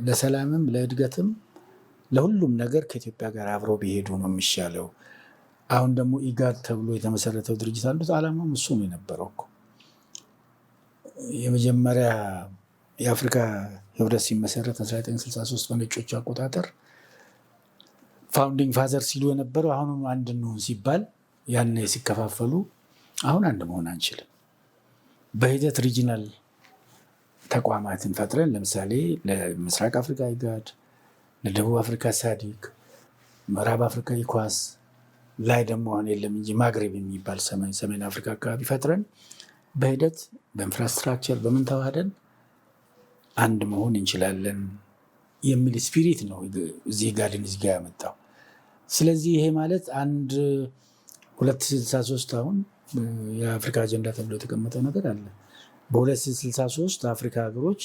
ለሰላምም ለእድገትም ለሁሉም ነገር ከኢትዮጵያ ጋር አብረው ቢሄዱ ነው የሚሻለው። አሁን ደግሞ ኢጋድ ተብሎ የተመሰረተው ድርጅት አንዱ ዓላማም እሱ ነው የነበረው እኮ የመጀመሪያ የአፍሪካ ህብረት ሲመሰረት 1963 በነጮቹ አቆጣጠር ፋውንዲንግ ፋዘር ሲሉ የነበረው አሁንም አንድ እንሁን ሲባል ያኔ ሲከፋፈሉ አሁን አንድ መሆን አንችልም። በሂደት ሪጂናል ተቋማትን ፈጥረን ለምሳሌ ለምስራቅ አፍሪካ ኢጋድ፣ ለደቡብ አፍሪካ ሳዲክ፣ ምዕራብ አፍሪካ ኢኳስ ላይ ደግሞ አሁን የለም እንጂ ማግሬብ የሚባል ሰሜን አፍሪካ አካባቢ ፈጥረን በሂደት በኢንፍራስትራክቸር በምን ተዋህደን አንድ መሆን እንችላለን የሚል ስፒሪት ነው እዚህ ጋድን እዚህ ጋር ያመጣው። ስለዚህ ይሄ ማለት አንድ 2063 አሁን የአፍሪካ አጀንዳ ተብሎ የተቀመጠው ነገር አለ። በ2063 አፍሪካ ሀገሮች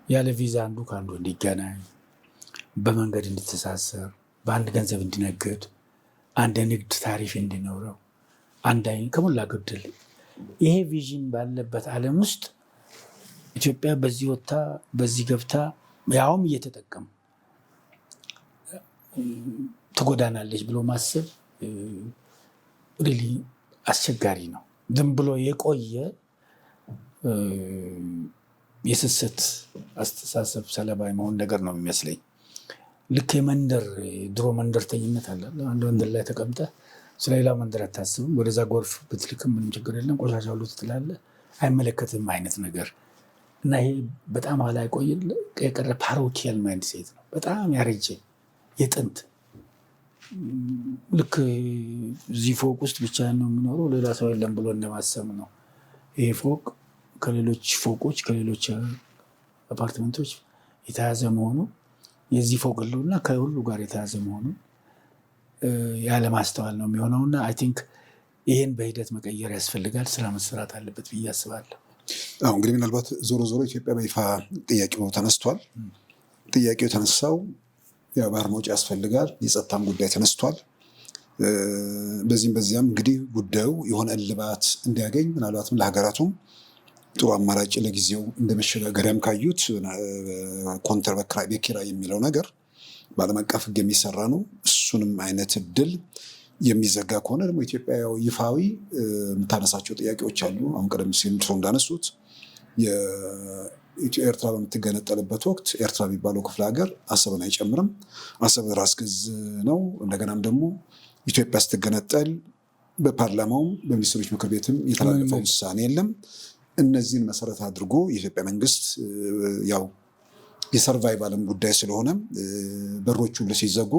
ያለ ቪዛ አንዱ ከአንዱ እንዲገናኝ፣ በመንገድ እንዲተሳሰር፣ በአንድ ገንዘብ እንዲነግድ፣ አንድ የንግድ ታሪፍ እንዲኖረው፣ አንድ አይነት ከሞላ ጎደል ይሄ ቪዥን ባለበት ዓለም ውስጥ ኢትዮጵያ በዚህ ወጥታ በዚህ ገብታ ያውም እየተጠቀሙ ትጎዳናለች ብሎ ማሰብ ሪሊ አስቸጋሪ ነው። ዝም ብሎ የቆየ የስስት አስተሳሰብ ሰለባ የመሆን ነገር ነው የሚመስለኝ። ልክ የመንደር ድሮ መንደርተኝነት አለ። አንድ መንደር ላይ ተቀምጠ ስለሌላ መንደር አታስብም። ወደዛ ጎርፍ ብትልክም ምንም ችግር የለም፣ ቆሻሻ ሁሉ ትጥላለህ፣ አይመለከትም አይነት ነገር እና ይሄ በጣም ኋላ የቀረ ፓሮኪያል ማይንድ ሴት ነው። በጣም ያረጀ የጥንት ልክ እዚህ ፎቅ ውስጥ ብቻ ነው የሚኖረው ሌላ ሰው የለም ብሎ እንደማሰብ ነው። ይሄ ፎቅ ከሌሎች ፎቆች ከሌሎች አፓርትመንቶች የተያዘ መሆኑ የዚህ ፎቅ ህልውና ከሁሉ ጋር የተያዘ መሆኑ ያለማስተዋል ነው የሚሆነውና አይ ቲንክ ይህን በሂደት መቀየር ያስፈልጋል። ስራ መሰራት አለበት ብዬ አስባለሁ። እንግዲህ ምናልባት ዞሮ ዞሮ ኢትዮጵያ በይፋ ጥያቄው ተነስቷል። ጥያቄው የተነሳው የባህር መውጫ ያስፈልጋል፣ የጸጥታም ጉዳይ ተነስቷል። በዚያም እንግዲህ ጉዳዩ የሆነ እልባት እንዲያገኝ ምናልባትም ለሀገራቱም ጥሩ አማራጭ ለጊዜው እንደ መሸጋገሪያም ካዩት ኮንትር ቤት ኪራይ የሚለው ነገር በዓለም አቀፍ ሕግ የሚሰራ ነው። እሱንም አይነት እድል የሚዘጋ ከሆነ ደግሞ ኢትዮጵያ ይፋዊ የምታነሳቸው ጥያቄዎች አሉ። አሁን ቀደም ሲል እንዳነሱት ኤርትራ በምትገነጠልበት ወቅት ኤርትራ የሚባለው ክፍለ ሀገር አሰብን አይጨምርም። አሰብ ራስ ገዝ ነው። እንደገናም ደግሞ ኢትዮጵያ ስትገነጠል በፓርላማውም በሚኒስትሮች ምክር ቤትም የተላለፈው ውሳኔ የለም። እነዚህን መሰረት አድርጎ የኢትዮጵያ መንግስት ያው የሰርቫይቫልም ጉዳይ ስለሆነ በሮቹ ሲዘጉ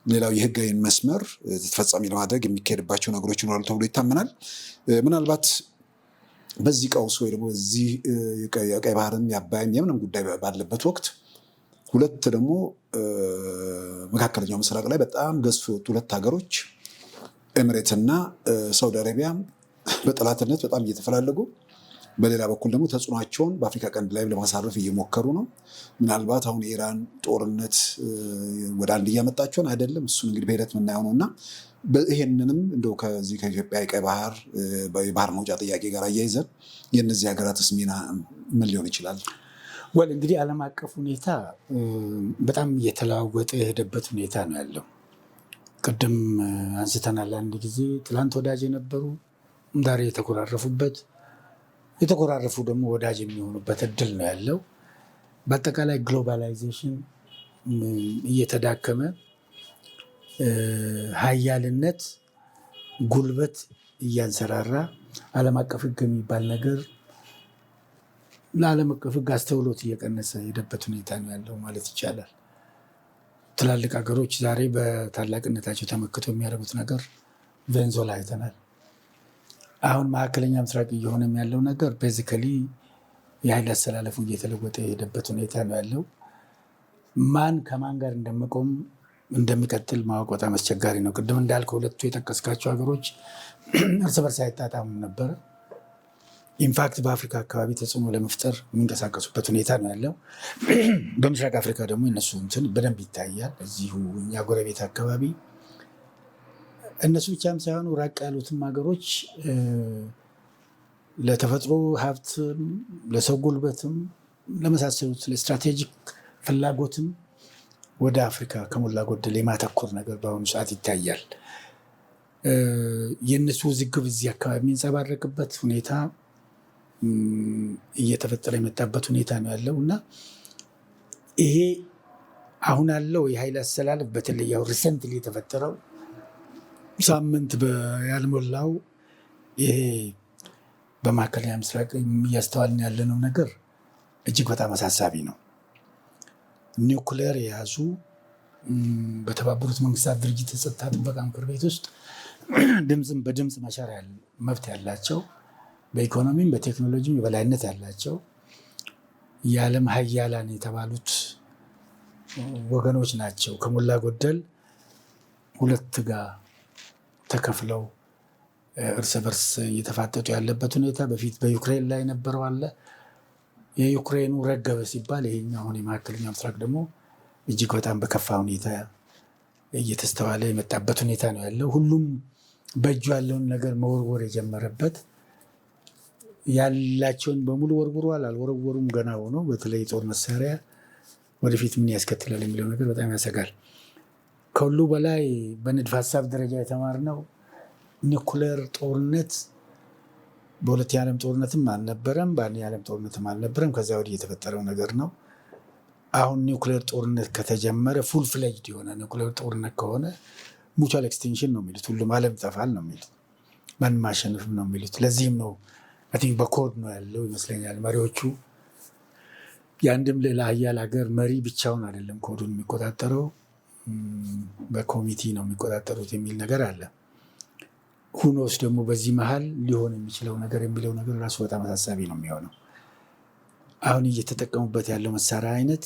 ሌላው የህጋዊን መስመር ተፈጻሚ ለማድረግ የሚካሄድባቸው ነገሮች ይኖራሉ ተብሎ ይታመናል። ምናልባት በዚህ ቀውስ ወይ ደግሞ በዚህ የቀይ ባህርም የአባይም የምንም ጉዳይ ባለበት ወቅት ሁለት ደግሞ መካከለኛው ምስራቅ ላይ በጣም ገዝፎ የወጡ ሁለት ሀገሮች ኤምሬትና ሳውዲ አረቢያ በጠላትነት በጣም እየተፈላለጉ፣ በሌላ በኩል ደግሞ ተጽዕኖቸውን በአፍሪካ ቀንድ ላይ ለማሳረፍ እየሞከሩ ነው። ምናልባት አሁን የኢራን ጦርነት ወደ አንድ እያመጣቸውን አይደለም፣ እሱን እንግዲህ በሂደት የምናየው ነው እና ይሄንንም እንደው ከዚህ ከኢትዮጵያ የቀይ ባህር የባህር መውጫ ጥያቄ ጋር አያይዘን የእነዚህ ሀገራትስ ሚና ምን ሊሆን ይችላል? ወል እንግዲህ ዓለም አቀፍ ሁኔታ በጣም እየተለዋወጠ የሄደበት ሁኔታ ነው ያለው። ቅድም አንስተናል። አንድ ጊዜ ትላንት ወዳጅ የነበሩ ዛሬ የተኮራረፉ ደግሞ ወዳጅ የሚሆኑበት እድል ነው ያለው። በአጠቃላይ ግሎባላይዜሽን እየተዳከመ ሀያልነት ጉልበት እያንሰራራ ዓለም አቀፍ ሕግ የሚባል ነገር ለዓለም አቀፍ ሕግ አስተውሎት እየቀነሰ የሄደበት ሁኔታ ነው ያለው ማለት ይቻላል። ትላልቅ ሀገሮች ዛሬ በታላቅነታቸው ተመክተው የሚያደርጉት ነገር ቬንዙዌላ አይተናል። አሁን መካከለኛ ምስራቅ እየሆነም ያለው ነገር ቤዚካሊ የኃይል አሰላለፉ እየተለወጠ የሄደበት ሁኔታ ነው ያለው። ማን ከማን ጋር እንደሚቀጥል ማወቅ በጣም አስቸጋሪ ነው። ቅድም እንዳልከ ሁለቱ የጠቀስካቸው ሀገሮች እርስ በርስ አይጣጣሙ ነበረ። ኢንፋክት በአፍሪካ አካባቢ ተጽዕኖ ለመፍጠር የሚንቀሳቀሱበት ሁኔታ ነው ያለው። በምስራቅ አፍሪካ ደግሞ የነሱ እንትን በደንብ ይታያል። እዚሁ እኛ ጎረቤት አካባቢ እነሱ ብቻም ሳይሆኑ ራቅ ያሉትም ሀገሮች ለተፈጥሮ ሀብትም ለሰው ጉልበትም ለመሳሰሉት ለስትራቴጂክ ፍላጎትም ወደ አፍሪካ ከሞላ ጎደል የማተኮር ነገር በአሁኑ ሰዓት ይታያል። የእነሱ ውዝግብ እዚህ አካባቢ የሚንጸባረቅበት ሁኔታ እየተፈጠረ የመጣበት ሁኔታ ነው ያለው እና ይሄ አሁን ያለው የኃይል አሰላለፍ በተለይ ያው ሪሰንትሊ የተፈጠረው ሳምንት ያልሞላው ይሄ በማዕከላዊ ምስራቅ እያስተዋልን ያለነው ነገር እጅግ በጣም አሳሳቢ ነው። ኒውክሌር የያዙ በተባበሩት መንግስታት ድርጅት የጸጥታ ጥበቃ ምክር ቤት ውስጥ በድምፅ መሻር መብት ያላቸው በኢኮኖሚም በቴክኖሎጂም የበላይነት ያላቸው የዓለም ሀያላን የተባሉት ወገኖች ናቸው። ከሞላ ጎደል ሁለት ጋር ተከፍለው እርስ በርስ እየተፋጠጡ ያለበት ሁኔታ በፊት በዩክሬን ላይ ነበረው አለ። የዩክሬኑ ረገበ ሲባል ይሄኛው አሁን የመካከለኛው ምስራቅ ደግሞ እጅግ በጣም በከፋ ሁኔታ እየተስተዋለ የመጣበት ሁኔታ ነው ያለው። ሁሉም በእጁ ያለውን ነገር መወርወር የጀመረበት ያላቸውን በሙሉ ወርውረዋል። አልወረወሩም ገና ሆኖ በተለይ ጦር መሳሪያ ወደፊት ምን ያስከትላል የሚለው ነገር በጣም ያሰጋል። ከሁሉ በላይ በንድፈ ሀሳብ ደረጃ የተማርነው ኒውክሌር ጦርነት በሁለተኛው ዓለም ጦርነትም አልነበረም፣ በአንደኛው ዓለም ጦርነትም አልነበረም። ከዚያ ወዲህ የተፈጠረው ነገር ነው። አሁን ኒውክሌር ጦርነት ከተጀመረ ፉል ፍሌጅድ የሆነ ኒውክሌር ጦርነት ከሆነ ሙቹዋል ኤክስቴንሽን ነው የሚሉት። ሁሉም ዓለም ይጠፋል ነው የሚሉት፣ ማንም አሸንፍም ነው የሚሉት። ለዚህም ነው አይ ቲንክ በኮድ ነው ያለው ይመስለኛል። መሪዎቹ የአንድም ሌላ ሀያል ሀገር መሪ ብቻውን አይደለም ኮዱን የሚቆጣጠረው፣ በኮሚቴ ነው የሚቆጣጠሩት የሚል ነገር አለ። ሁኖስ ደግሞ በዚህ መሀል ሊሆን የሚችለው ነገር የሚለው ነገር ራሱ በጣም አሳሳቢ ነው የሚሆነው። አሁን እየተጠቀሙበት ያለው መሳሪያ አይነት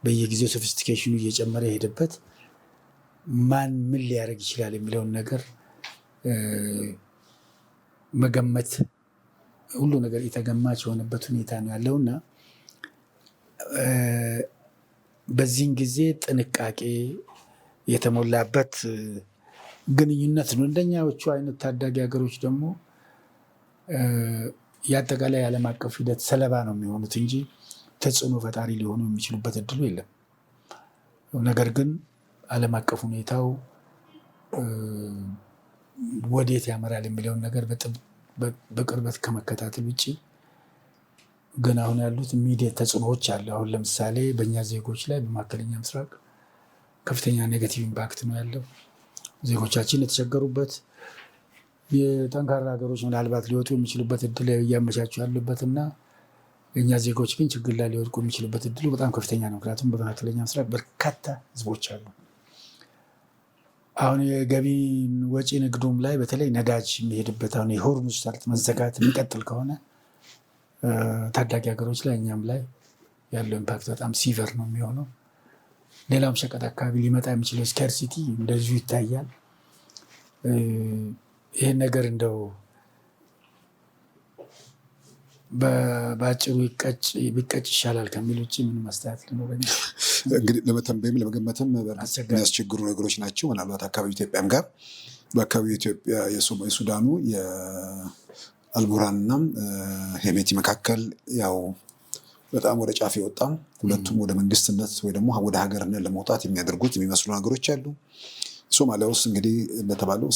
በየጊዜው ሶፊስቲኬሽኑ እየጨመረ የሄደበት ማን ምን ሊያደርግ ይችላል የሚለውን ነገር መገመት ሁሉ ነገር የተገማች የሆነበት ሁኔታ ነው ያለውና በዚህን ጊዜ ጥንቃቄ የተሞላበት ግንኙነት ነው። እንደኛዎቹ አይነት ታዳጊ ሀገሮች ደግሞ የአጠቃላይ የዓለም አቀፍ ሂደት ሰለባ ነው የሚሆኑት እንጂ ተጽዕኖ ፈጣሪ ሊሆኑ የሚችሉበት እድሉ የለም። ነገር ግን ዓለም አቀፍ ሁኔታው ወዴት ያመራል የሚለውን ነገር በቅርበት ከመከታተል ውጭ ግን አሁን ያሉት ኢሚዲየት ተጽዕኖዎች አሉ። አሁን ለምሳሌ በእኛ ዜጎች ላይ በመካከለኛ ምስራቅ ከፍተኛ ኔጋቲቭ ኢምፓክት ነው ያለው። ዜጎቻችን የተቸገሩበት የጠንካራ ሀገሮች ምናልባት ሊወጡ የሚችሉበት እድል እያመቻቹ ያሉበትና የእኛ ዜጎች ግን ችግር ላይ ሊወድቁ የሚችሉበት እድሉ በጣም ከፍተኛ ነው። ምክንያቱም በመካከለኛ ምስራቅ በርካታ ህዝቦች አሉ። አሁን የገቢ ወጪ ንግዱም ላይ በተለይ ነዳጅ የሚሄድበት አሁን የሆርሙዝ ሰርጥ መዘጋት የሚቀጥል ከሆነ ታዳጊ ሀገሮች ላይ እኛም ላይ ያለው ኢምፓክት በጣም ሲቨር ነው የሚሆነው። ሌላም ሸቀጥ አካባቢ ሊመጣ የሚችለው ስካርሲቲ እንደዚሁ ይታያል። ይህን ነገር እንደው በአጭሩ ቢቀጭ ይሻላል ከሚል ውጭ ምንም አስተያየት ሊኖረኝ እንግዲህ ለመተንበይም ለመገመትም የሚያስቸግሩ ነገሮች ናቸው። ምናልባት አካባቢ ኢትዮጵያም ጋር በአካባቢ ኢትዮጵያ የሱዳኑ የአልቡርሃንና ሄሜቲ መካከል ያው በጣም ወደ ጫፍ የወጣ ሁለቱም ወደ መንግስትነት ወይ ደግሞ ወደ ሀገርነት ለመውጣት የሚያደርጉት የሚመስሉ ነገሮች አሉ። ሶማሊያ ውስጥ እንግዲህ እንደተባለው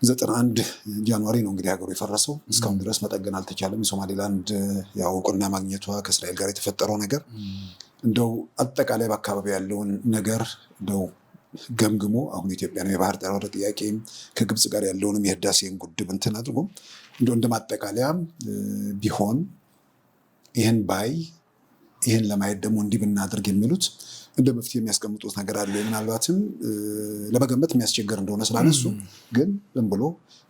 91 ጃንዋሪ ነው እንግዲህ ሀገሩ የፈረሰው። እስካሁን ድረስ መጠገን አልተቻለም። የሶማሌላንድ ያው እውቅና ማግኘቷ ከእስራኤል ጋር የተፈጠረው ነገር እንደው አጠቃላይ በአካባቢ ያለውን ነገር እንደው ገምግሞ አሁን ኢትዮጵያ ነው የባህር ዳር ጥያቄ ከግብጽ ጋር ያለውንም የህዳሴን ጉድብ እንትን አድርጎ እንደው እንደማጠቃለያ ቢሆን ይህን ለማየት ደግሞ እንዲህ ብናደርግ የሚሉት እንደ መፍትሄ የሚያስቀምጡት ነገር አለ። ምናልባትም ለመገመት የሚያስቸግር እንደሆነ ስላነሱ ግን ዝም ብሎ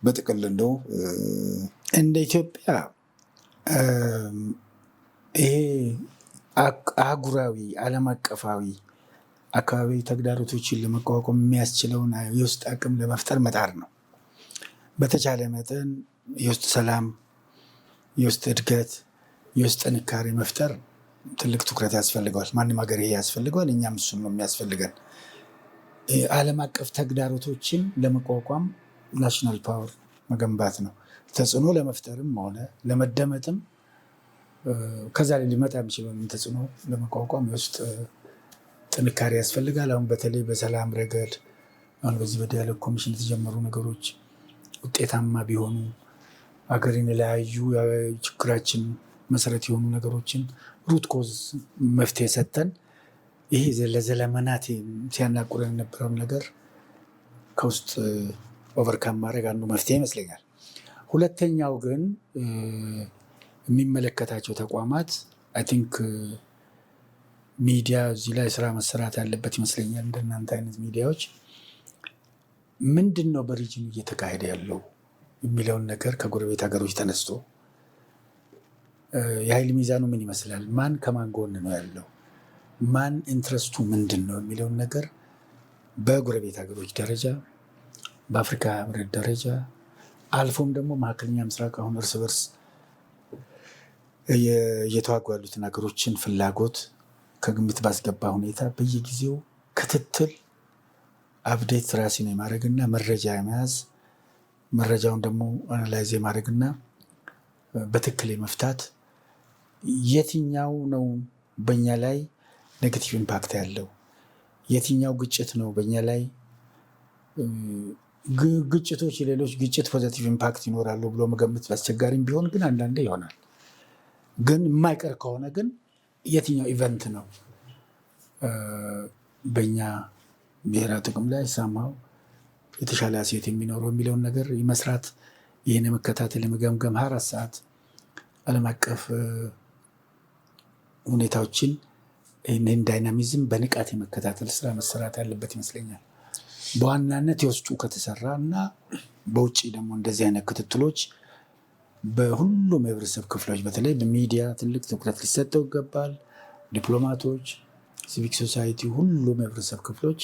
በጥቅል እንደው እንደ ኢትዮጵያ ይሄ አህጉራዊ ዓለም አቀፋዊ አካባቢ ተግዳሮቶችን ለመቋቋም የሚያስችለውን የውስጥ አቅም ለመፍጠር መጣር ነው። በተቻለ መጠን የውስጥ ሰላም፣ የውስጥ እድገት፣ የውስጥ ጥንካሬ መፍጠር ትልቅ ትኩረት ያስፈልገዋል። ማንም ሀገር ይሄ ያስፈልገዋል። እኛም እሱን ነው የሚያስፈልገን። ዓለም አቀፍ ተግዳሮቶችን ለመቋቋም ናሽናል ፓወር መገንባት ነው። ተጽዕኖ ለመፍጠርም ሆነ ለመደመጥም ከዛ ላይ ሊመጣ የሚችለውን ተጽዕኖ ለመቋቋም የውስጥ ጥንካሬ ያስፈልጋል። አሁን በተለይ በሰላም ረገድ አሁን በዚህ በዲያሎግ ኮሚሽን የተጀመሩ ነገሮች ውጤታማ ቢሆኑ አገርን የለያዩ ችግራችን መሰረት የሆኑ ነገሮችን ሩት ኮዝ መፍትሄ ሰጥተን ይሄ ለዘለመናት ሲያናቁረን የነበረውን ነገር ከውስጥ ኦቨርካም ማድረግ አንዱ መፍትሄ ይመስለኛል። ሁለተኛው ግን የሚመለከታቸው ተቋማት አይ ቲንክ ሚዲያ እዚህ ላይ ስራ መሰራት ያለበት ይመስለኛል። እንደናንተ አይነት ሚዲያዎች ምንድን ነው በሪጅኑ እየተካሄደ ያለው የሚለውን ነገር ከጎረቤት ሀገሮች ተነስቶ የኃይል ሚዛኑ ምን ይመስላል፣ ማን ከማን ጎን ነው ያለው፣ ማን ኢንትረስቱ ምንድን ነው የሚለውን ነገር በጎረቤት ሀገሮች ደረጃ፣ በአፍሪካ ህብረት ደረጃ አልፎም ደግሞ መካከለኛ ምስራቅ አሁን እርስ በርስ እየተዋጉ ያሉትን ሀገሮችን ፍላጎት ከግምት ባስገባ ሁኔታ በየጊዜው ክትትል አፕዴት ራስን የማድረግና መረጃ የመያዝ መረጃውን ደግሞ አናላይዝ የማድረግና በትክክል የመፍታት የትኛው ነው በእኛ ላይ ኔጌቲቭ ኢምፓክት ያለው፣ የትኛው ግጭት ነው በእኛ ላይ ግጭቶች የሌሎች ግጭት ፖዘቲቭ ኢምፓክት ይኖራሉ ብሎ መገመት አስቸጋሪም ቢሆን ግን አንዳንዴ ይሆናል። ግን የማይቀር ከሆነ ግን የትኛው ኢቨንት ነው በእኛ ብሔራዊ ጥቅም ላይ ሳማው የተሻለ አሴት የሚኖረው የሚለውን ነገር መስራት፣ ይህን የመከታተል የመገምገም 24 ሰዓት ዓለም አቀፍ ሁኔታዎችን ይህንን ዳይናሚዝም በንቃት የመከታተል ስራ መሰራት ያለበት ይመስለኛል። በዋናነት የውስጡ ከተሰራ እና በውጭ ደግሞ እንደዚህ አይነት ክትትሎች በሁሉም የህብረተሰብ ክፍሎች በተለይ በሚዲያ ትልቅ ትኩረት ሊሰጠው ይገባል። ዲፕሎማቶች፣ ሲቪክ ሶሳይቲ፣ ሁሉም የህብረተሰብ ክፍሎች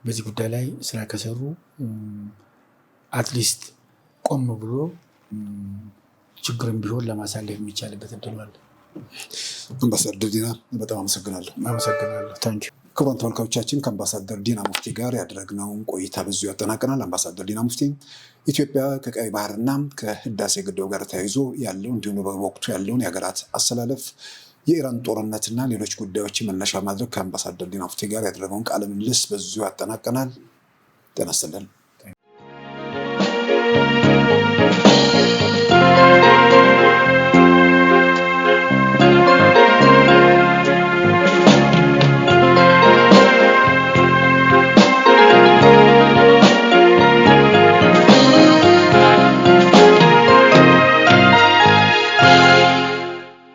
በዚህ ጉዳይ ላይ ስራ ከሰሩ አትሊስት ቆም ብሎ ችግርን ቢሆን ለማሳለፍ የሚቻልበት እድል አለ። አምባሳደር ዲና በጣም አመሰግናለሁ። ታንኪ ዩ። ክቡራን ተመልካቾቻችን ከአምባሳደር ዲና ሙፍቲ ጋር ያደረግነውን ቆይታ በዚሁ ያጠናቀናል። አምባሳደር ዲና ሙፍቲ ኢትዮጵያ ከቀይ ባህርና ከህዳሴ ግድቡ ጋር ተያይዞ ያለው እንዲሁም በወቅቱ ያለውን የሀገራት አሰላለፍ፣ የኢራን ጦርነትና ሌሎች ጉዳዮችን መነሻ ማድረግ ከአምባሳደር ዲና ሙፍቲ ጋር ያደረገውን ቃለ ምልልስ በዚሁ ያጠናቀናል። ጤና ይስጥልን።